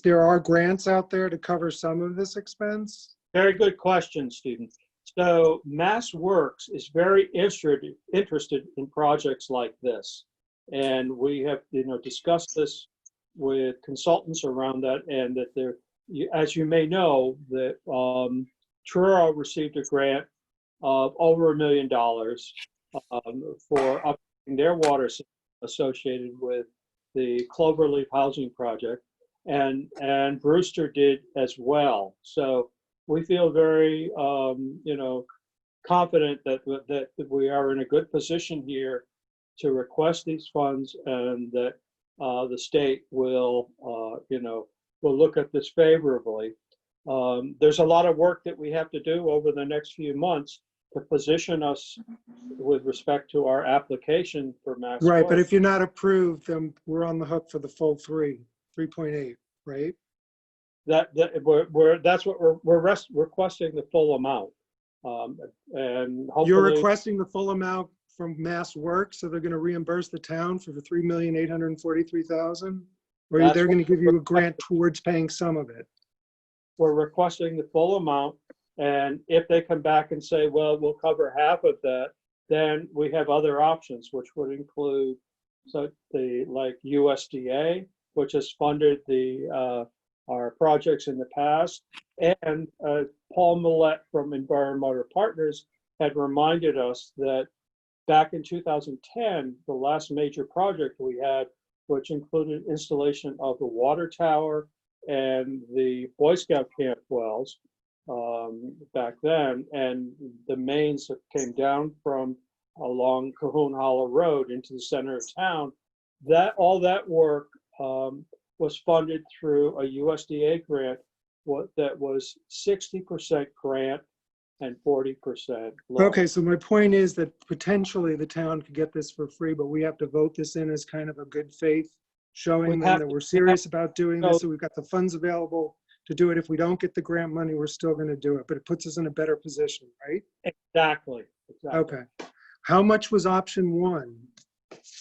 S5: there are grants out there to cover some of this expense?
S15: Very good question, Stephen. So Mass Works is very interested in projects like this. And we have, discussed this with consultants around that, and that as you may know, that Truro received a grant of over $1 million for upgrading their water system associated with the Cloverleaf housing project, and Brewster did as well. So we feel very, confident that we are in a good position here to request these funds, and that the state will look at this favorably. There's a lot of work that we have to do over the next few months to position us with respect to our application for Mass
S5: Right,
S15: Works.
S5: but if you're not approved, then we're on the hook for the full 3.8, right?
S15: That's what we're requesting, the full amount. And hopefully.
S5: You're requesting the full amount from Mass Works, so they're going to reimburse the town for the $3,843,000? Or
S15: That's
S5: they're going to
S15: what
S5: give you a grant towards paying some of it?
S15: We're requesting the full amount, and if they come back and say, well, we'll cover half of that, then we have other options, which would include like USDA, which has funded our projects in the past, and Paul Millette from Environmental Partners had reminded us that back in 2010, the last major project we had, which included installation of the water tower and the Boy Scout camp wells back then, and the mains that came down from along Cahoon Hollow Road into the center of town, all that work was funded through a USDA grant that was 60% grant and 40% loan.
S5: Okay, so my point is that potentially the town could get this for free, but we have to vote this in as kind of a good faith, showing them that we're serious about doing this, so we've got the funds available to do it. If we don't get the grant money, we're still going to do it, but it puts us in a better position, right?
S15: Exactly.
S5: Okay. How much was option one?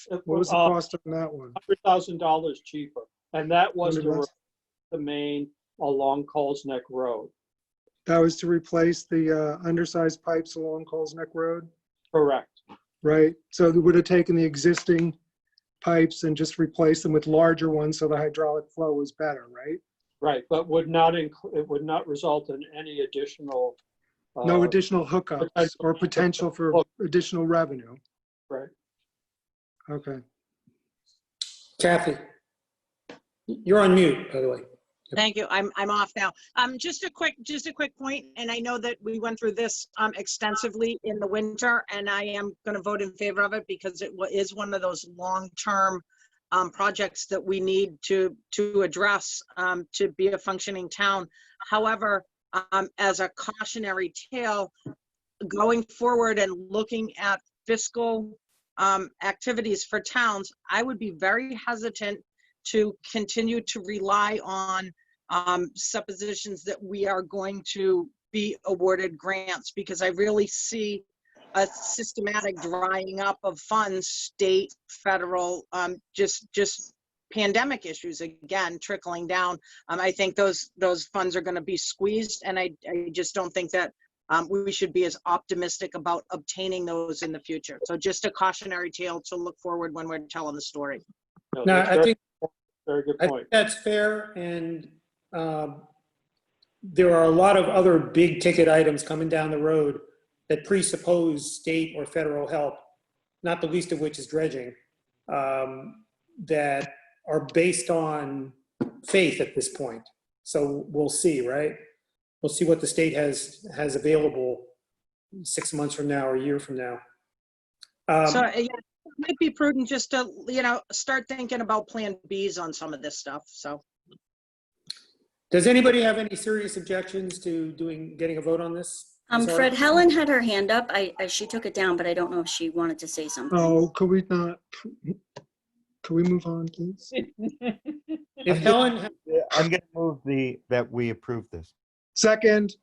S5: What was the cost on that one?
S15: $100,000 cheaper, and that was
S5: $100 less?
S15: the main along Coles Neck Road.
S5: That was to replace the undersized pipes along Coles Neck Road?
S15: Correct.
S5: Right, so they would have taken the existing pipes and just replaced them with larger ones so the hydraulic flow was better, right?
S15: Right, but it would not result in any additional.
S5: No additional hookups or potential for additional revenue.
S15: Right.
S5: Okay.
S2: Kathy, you're on mute, by the way.
S13: Thank you. I'm off now. Just a quick point, and I know that we went through this extensively in the winter, and I am going to vote in favor of it because it is one of those long-term projects that we need to address to be a functioning town. However, as a cautionary tale, going forward and looking at fiscal activities for towns, I would be very hesitant to continue to rely on suppositions that we are going to be awarded grants, because I really see a systematic drying up of funds, state, federal, just pandemic issues again trickling down. I think those funds are going to be squeezed, and I just don't think that we should be as optimistic about obtaining those in the future. So just a cautionary tale to look forward when we're telling the story.
S2: No, I think
S15: very good point.
S2: that's fair, and there are a lot of other big ticket items coming down the road that presuppose state or federal help, not the least of which is dredging, that are based on faith at this point. So we'll see, right? We'll see what the state has available 6 months from now or a year from now.
S13: So yeah, it might be prudent just to, start thinking about plan Bs on some of this stuff, so.
S2: Does anybody have any serious objections to getting a vote on this?
S4: Fred, Helen had her hand up. She took it down, but I don't know if she wanted to say something.
S5: Oh, could we move on, please?
S2: If Helen,
S8: I'm going to move that we approve this.
S5: Second.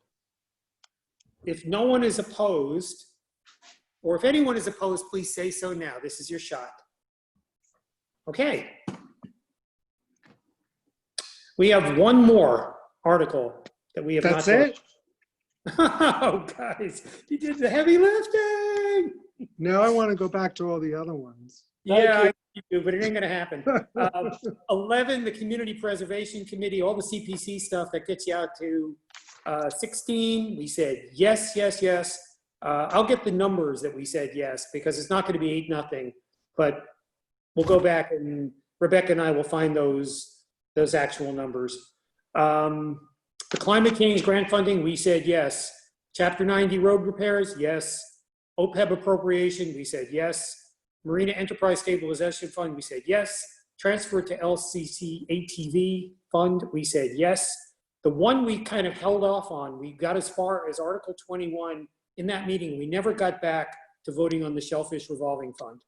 S2: if no one is opposed, or if anyone is opposed, please say so now. This is your shot. Okay. We have one more article that we have not.
S5: That's it?
S2: Oh, guys, you did the heavy lifting.
S5: Now I want to go back to all the other ones.
S2: Yeah, you do, but it ain't gonna happen. 11, the Community Preservation Committee, all the CPC stuff that gets you out to 16, we said yes, yes, yes. I'll get the numbers that we said yes, because it's not gonna be 8-0, but we'll go back and Rebecca and I will find those actual numbers. The climate change grant funding, we said yes. Chapter 90 road repairs, yes. OPEB appropriation, we said yes. Marina Enterprise Stabilization Fund, we said yes. Transfer to LCC ATV Fund, we said yes. The one we kind of held off on, we got as far as Article 21 in that meeting. We never got back to voting on the Shellfish Revolving Fund.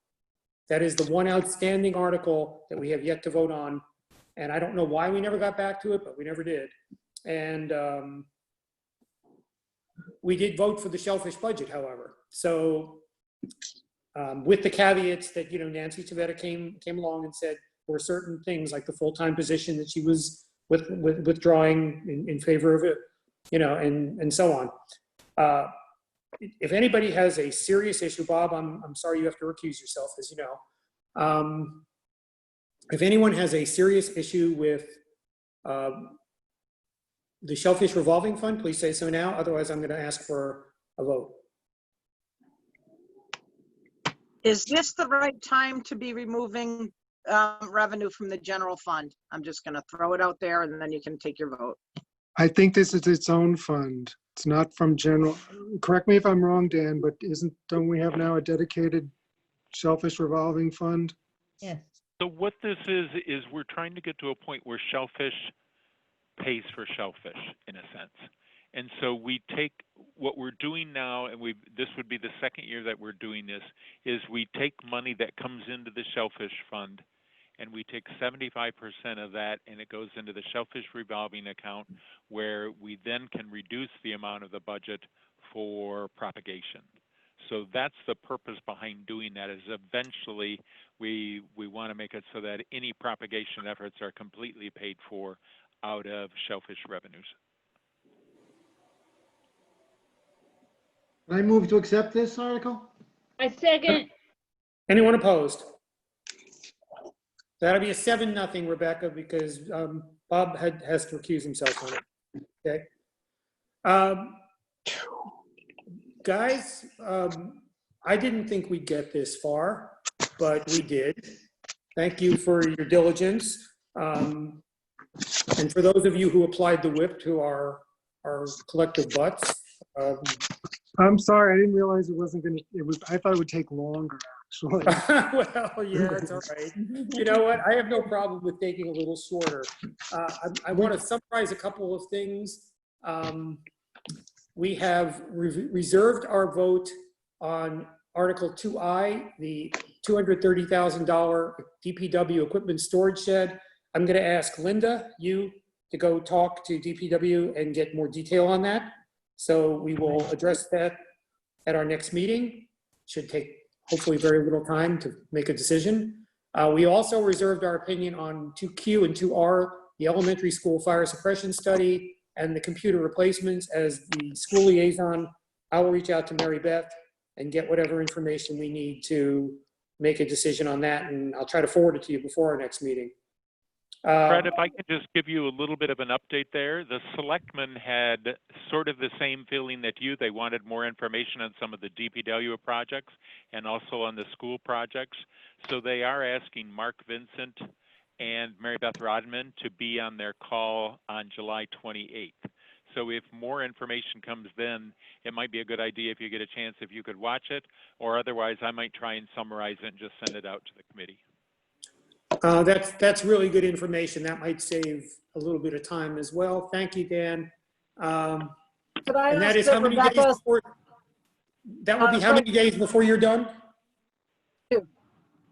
S2: That is the one outstanding article that we have yet to vote on. And I don't know why we never got back to it, but we never did. And we did vote for the Shellfish budget, however. So with the caveats that, Nancy Tavetta came along and said there were certain things like the full-time position that she was withdrawing in favor of it, and so on. if anybody has a serious issue, Bob, I'm sorry you have to recuse yourself, as you know. If anyone has a serious issue with the Shellfish Revolving Fund, please say so now. Otherwise, I'm going to ask for a vote.
S13: Is this the right time to be removing revenue from the general fund? I'm just going to throw it out there and then you can take your vote.
S5: I think this is its own fund. It's not from general. Correct me if I'm wrong, Dan, but don't we have now a dedicated Shellfish Revolving Fund?
S10: Yes.
S9: So what this is we're trying to get to a point where Shellfish pays for Shellfish, in a sense. And so we take what we're doing now, and this would be the second year that we're doing this, is we take money that comes into the Shellfish Fund, and we take 75% of that, and it goes into the Shellfish Revolving Account, where we then can reduce the amount of the budget for propagation. So that's the purpose behind doing that, is eventually we want to make it so that any propagation efforts are completely paid for out of Shellfish revenues.
S7: Can I move to accept this article?
S10: I second.
S2: Anyone opposed? That'll be a 7-0, Rebecca, because Bob has to recuse himself on it. Okay. Guys, I didn't think we'd get this far, but we did. Thank you for your diligence. And for those of you who applied the whip to our collective butts.
S5: I'm sorry, I didn't realize it wasn't going to, I thought it would take longer, actually.
S2: Well, yeah, it's all right. You know what? I have no problem with taking a little shorter. I want to summarize a couple of things. We have reserved our vote on Article 2I, the $230,000 DPW equipment storage shed. I'm going to ask Linda, you, to go talk to DPW and get more detail on that. So we will address that at our next meeting. Should take hopefully very little time to make a decision. We also reserved our opinion on 2Q and 2R, the elementary school fire suppression study and the computer replacements. As the school liaison, I will reach out to Mary Beth and get whatever information we need to make a decision on that, and I'll try to forward it to you before our next meeting.
S9: Fred, if I could just give you a little bit of an update there. The selectmen had sort of the same feeling that you. They wanted more information on some of the DPW projects and also on the school projects. So they are asking Mark Vincent and Mary Beth Rodman to be on their call on July 28th. So if more information comes then, it might be a good idea if you get a chance, if you could watch it, or otherwise I might try and summarize it and just send it out to the committee.
S2: That's really good information. That might save a little bit of time as well. Thank you, Dan. And that is how many days before? That will be how many days before you're done?
S3: 2,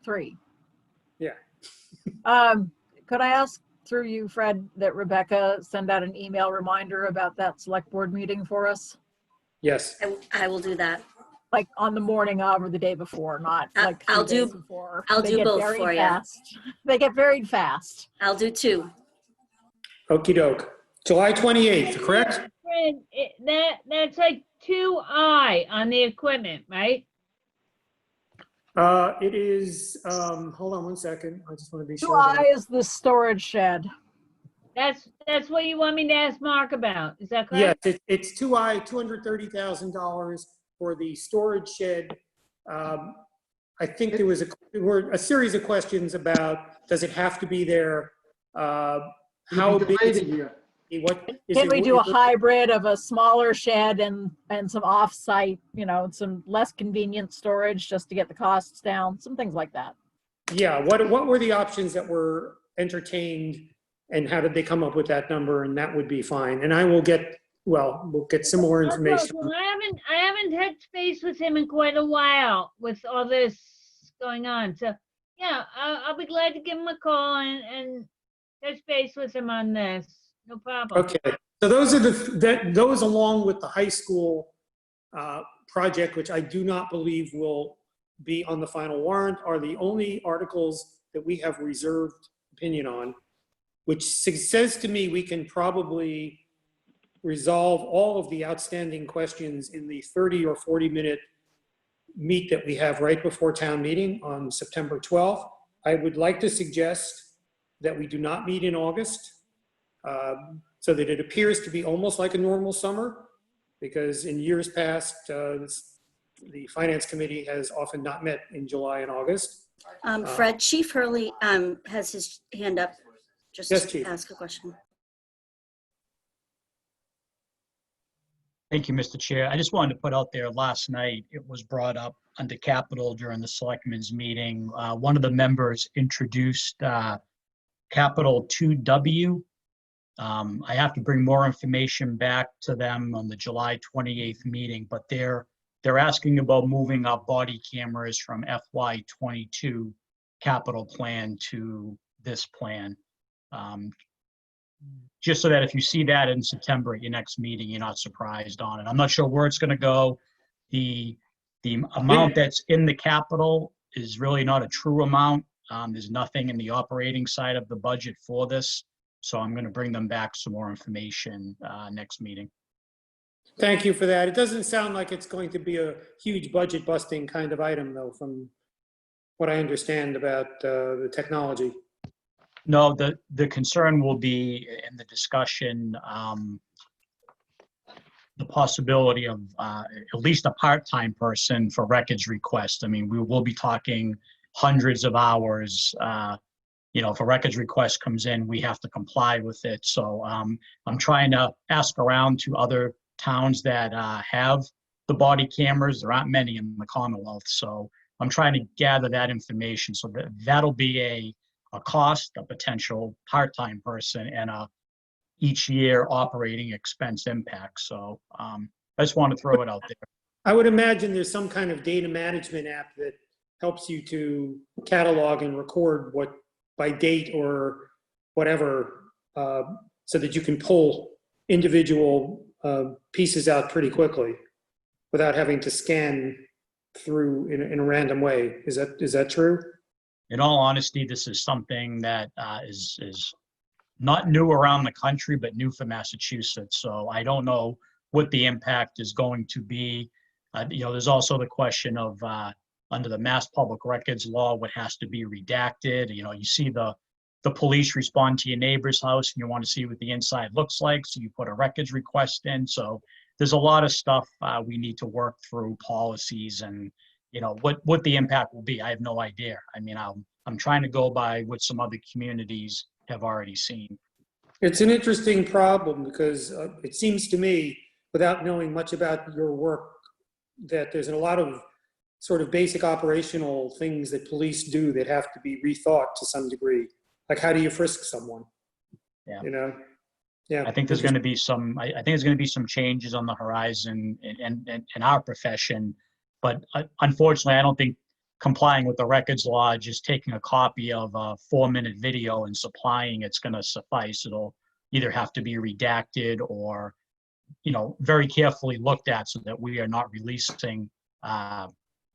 S3: 3.
S2: Yeah.
S3: Could I ask through you, Fred, that Rebecca send out an email reminder about that select board meeting for us?
S2: Yes.
S4: I will do that.
S3: Like on the morning of or the day before, not like
S4: I'll do
S3: before.
S4: I'll
S3: They
S4: do
S3: get
S4: both
S3: buried
S4: for you.
S3: fast. They get buried fast.
S4: I'll do 2.
S2: Okie doke. July 28th, correct?
S10: Fred, that's like 2I on the equipment, right?
S2: It is, hold on one second. I just want to be sure.
S3: 2I is the storage shed.
S10: That's what you want me to ask Mark about. Is that
S2: Yes,
S10: correct?
S2: it's 2I, $230,000 for the storage shed. I think there were a series of questions about, does it have to be there? How big is it? What is
S3: Can
S2: it?
S3: we do a hybrid of a smaller shed and some off-site, some less convenient storage just to get the costs down, some things like that.
S2: Yeah, what were the options that were entertained and how did they come up with that number? And that would be fine. And we'll get similar information.
S10: Well, I haven't touched base with him in quite a while with all this going on. So yeah, I'll be glad to give him a call and touch base with him on this. No problem.
S2: Okay, so those are those along with the high school project, which I do not believe will be on the final warrant, are the only articles that we have reserved opinion on, which says to me we can probably resolve all of the outstanding questions in the 30 or 40-minute meet that we have right before town meeting on September 12th. I would like to suggest that we do not meet in August, so that it appears to be almost like a normal summer, because in years past, the Finance Committee has often not met in July and August.
S4: Fred, Chief Hurley has his hand up. Just
S2: Yes,
S4: to
S2: Chief.
S4: ask a question.
S6: Thank you, Mr. Chair. I just wanted to put out there, last night, it was brought up under capital during the selectmen's meeting. One of the members introduced capital 2W. I have to bring more information back to them on the July 28th meeting, but they're asking about moving our body cameras from FY22 capital plan to this plan. Just so that if you see that in September at your next meeting, you're not surprised on it. I'm not sure where it's going to go. The amount that's in the capital is really not a true amount. There's nothing in the operating side of the budget for this. So I'm going to bring them back some more information next meeting.
S2: Thank you for that. It doesn't sound like it's going to be a huge budget busting kind of item, though, from what I understand about the technology.
S6: No, the concern will be in the discussion, the possibility of at least a part-time person for records request. I mean, we will be talking hundreds of hours. If a records request comes in, we have to comply with it. So I'm trying to ask around to other towns that have the body cameras. There aren't many in the Commonwealth. So I'm trying to gather that information. So that'll be a cost, a potential part-time person, and each year operating expense impact. So I just want to throw it out there.
S2: I would imagine there's some kind of data management app that helps you to catalog and record what by date or whatever, so that you can pull individual pieces out pretty quickly without having to scan through in a random way. Is that true?
S6: In all honesty, this is something that is not new around the country, but new for Massachusetts. So I don't know what the impact is going to be. There's also the question of under the Mass Public Records Law, what has to be redacted. You see the police respond to your neighbor's house and you want to see what the inside looks like. So you put a records request in. So there's a lot of stuff we need to work through, policies, and what the impact will be. I have no idea. I mean, I'm trying to go by what some other communities have already seen.
S2: It's an interesting problem because it seems to me, without knowing much about your work, that there's a lot of sort of basic operational things that police do that have to be rethought to some degree. Like, how do you frisk someone?
S6: Yeah.
S2: Yeah.
S6: I think there's going to be some. I think there's going to be some changes on the horizon in our profession, but unfortunately, I don't think complying with the records law, just taking a copy of a 4-minute video and supplying it's going to suffice. It'll either have to be redacted or, very carefully looked at so that we are not releasing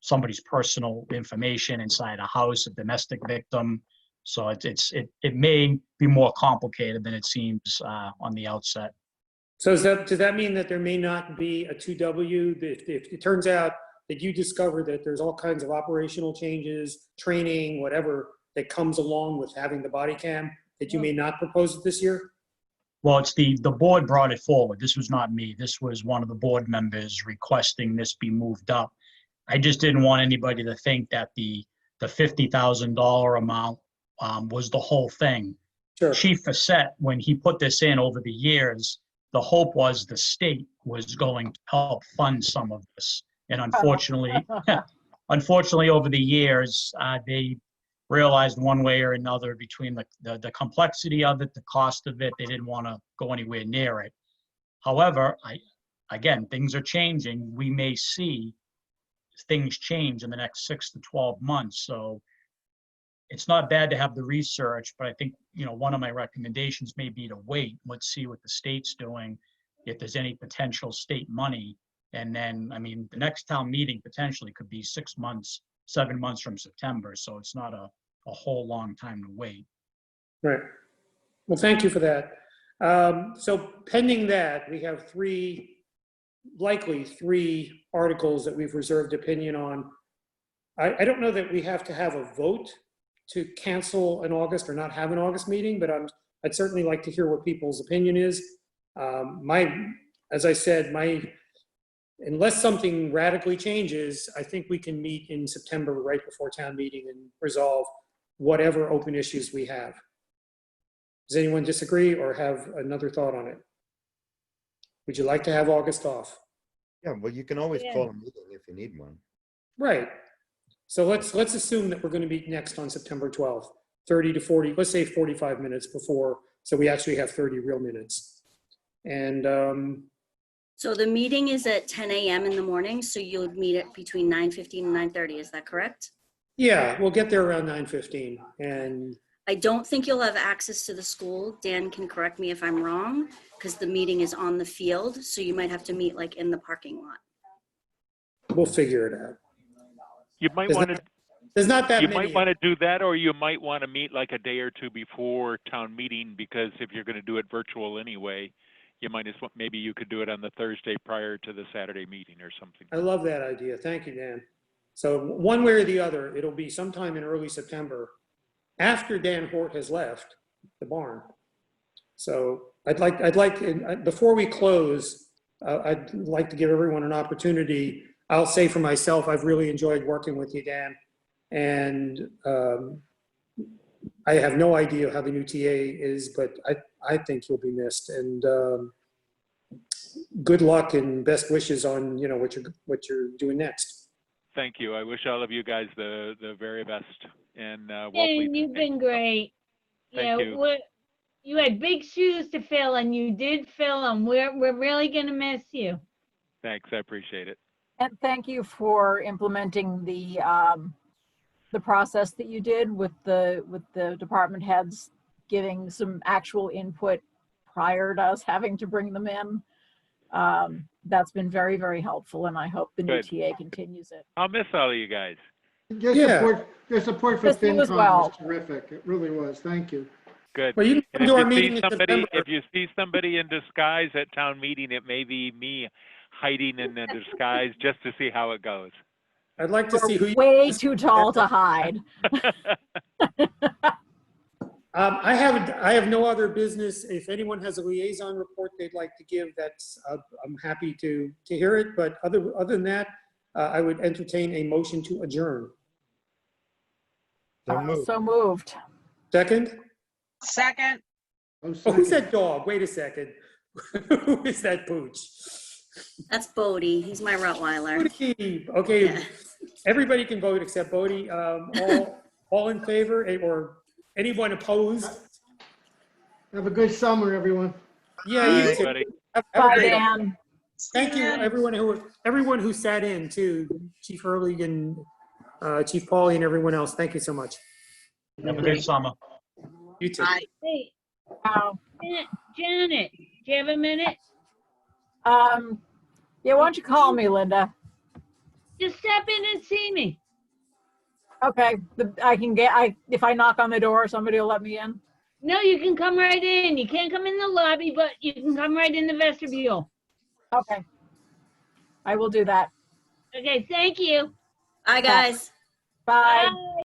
S6: somebody's personal information inside a house, a domestic victim. So it may be more complicated than it seems on the outset.
S2: So does that mean that there may not be a 2W? If it turns out that you discover that there's all kinds of operational changes, training, whatever, that comes along with having the body cam, that you may not propose it this year?
S6: Well, it's the board brought it forward. This was not me. This was one of the board members requesting this be moved up. I just didn't want anybody to think that the $50,000 amount was the whole thing.
S2: Sure.
S6: Chief Facette, when he put this in over the years, the hope was the state was going to help fund some of this. And unfortunately, over the years, they realized one way or another between the complexity of it, the cost of it, they didn't want to go anywhere near it. However, again, things are changing. We may see things change in the next 6 to 12 months. So it's not bad to have the research, but I think, one of my recommendations may be to wait. Let's see what the state's doing, if there's any potential state money. And then, the next town meeting potentially could be 6 months, 7 months from September. So it's not a whole long time to wait.
S2: Right. Well, thank you for that. So pending that, we have likely three articles that we've reserved opinion on. I don't know that we have to have a vote to cancel an August or not have an August meeting, but I'd certainly like to hear what people's opinion is. As I said, unless something radically changes, I think we can meet in September right before town meeting and resolve whatever open issues we have. Does anyone disagree or have another thought on it? Would you like to have August off?
S8: Yeah, well, you can always
S10: Yeah.
S8: call a meeting if you need one.
S2: Right. So let's assume that we're going to meet next on September 12th, 30 to 40, let's say 45 minutes before, so we actually have 30 real minutes. And
S4: So the meeting is at 10 a.m. in the morning, so you'll meet it between 9:15 and 9:30, is that correct?
S2: yeah, we'll get there around 9:15. And
S4: I don't think you'll have access to the school. Dan can correct me if I'm wrong, because the meeting is on the field, so you might have to meet like in the parking lot.
S2: we'll figure it out.
S9: You might
S2: There's
S9: want to,
S2: not- There's not that
S9: you
S2: many.
S9: might want to do that, or you might want to meet like a day or two before town meeting, because if you're going to do it virtual anyway, you might as well, maybe you could do it on the Thursday prior to the Saturday meeting or something.
S2: I love that idea. Thank you, Dan. So one way or the other, it'll be sometime in early September after Dan Hort has left the barn. So before we close, I'd like to give everyone an opportunity. I'll say for myself, I've really enjoyed working with you, Dan. And I have no idea how the new TA is, but I think you'll be missed. And good luck and best wishes on, what you're doing next.
S9: Thank you. I wish all of you guys the very best. And
S10: Dan,
S9: Walt,
S10: you've been great.
S9: Thank you.
S10: You had big shoes to fill, and you did fill them. We're really gonna miss you.
S9: thanks. I appreciate it.
S3: And thank you for implementing the process that you did with the department heads giving some actual input prior to us having to bring them in. That's been very, very helpful, and I hope the new
S9: Good.
S3: TA continues it.
S9: I'll miss all of you guys.
S7: Your support for
S3: Yes, you as
S7: FinCom
S3: well.
S7: was terrific. It really was. Thank you.
S9: Good.
S2: Well, you can
S9: And
S2: come to our meeting in September.
S9: if you see somebody in disguise at town meeting, it may be me hiding in the disguise just to see how it goes.
S2: I'd like to see who you.
S3: Way too tall to hide.
S2: I have no other business. If anyone has a liaison report they'd like to give, I'm happy to hear it. But other than that, I would entertain a motion to adjourn.
S3: So moved.
S2: Second?
S13: Second,
S2: Oh, who's that dog? Wait a second. Who is that pooch?
S4: That's Bodie. He's my Rottweiler.
S2: Bodie. Okay,
S4: Yeah.
S2: everybody can vote except Bodie. All in favor or anyone opposed?
S7: Have a good summer, everyone.
S2: Yeah,
S9: Bye,
S2: you too.
S9: everybody.
S2: Have a
S3: Bye,
S2: great-
S3: Dan.
S2: Thank you, everyone who sat in too, Chief Hurley and Chief Pauly and everyone else. Thank you so much.
S6: Have a good summer.
S2: You too.
S13: aye.
S10: Hey,
S3: Wow.
S10: Janet, do you have a minute?
S3: Yeah, why don't you call me, Linda?
S10: Just step in and see me.
S3: Okay, if I knock on the door, somebody will let me in.
S10: No, you can come right in. You can't come in the lobby, but you can come right in the vestibule.
S3: Okay. I will do that.
S10: Okay, thank you.
S4: Bye, guys.
S3: Bye.
S10: Bye.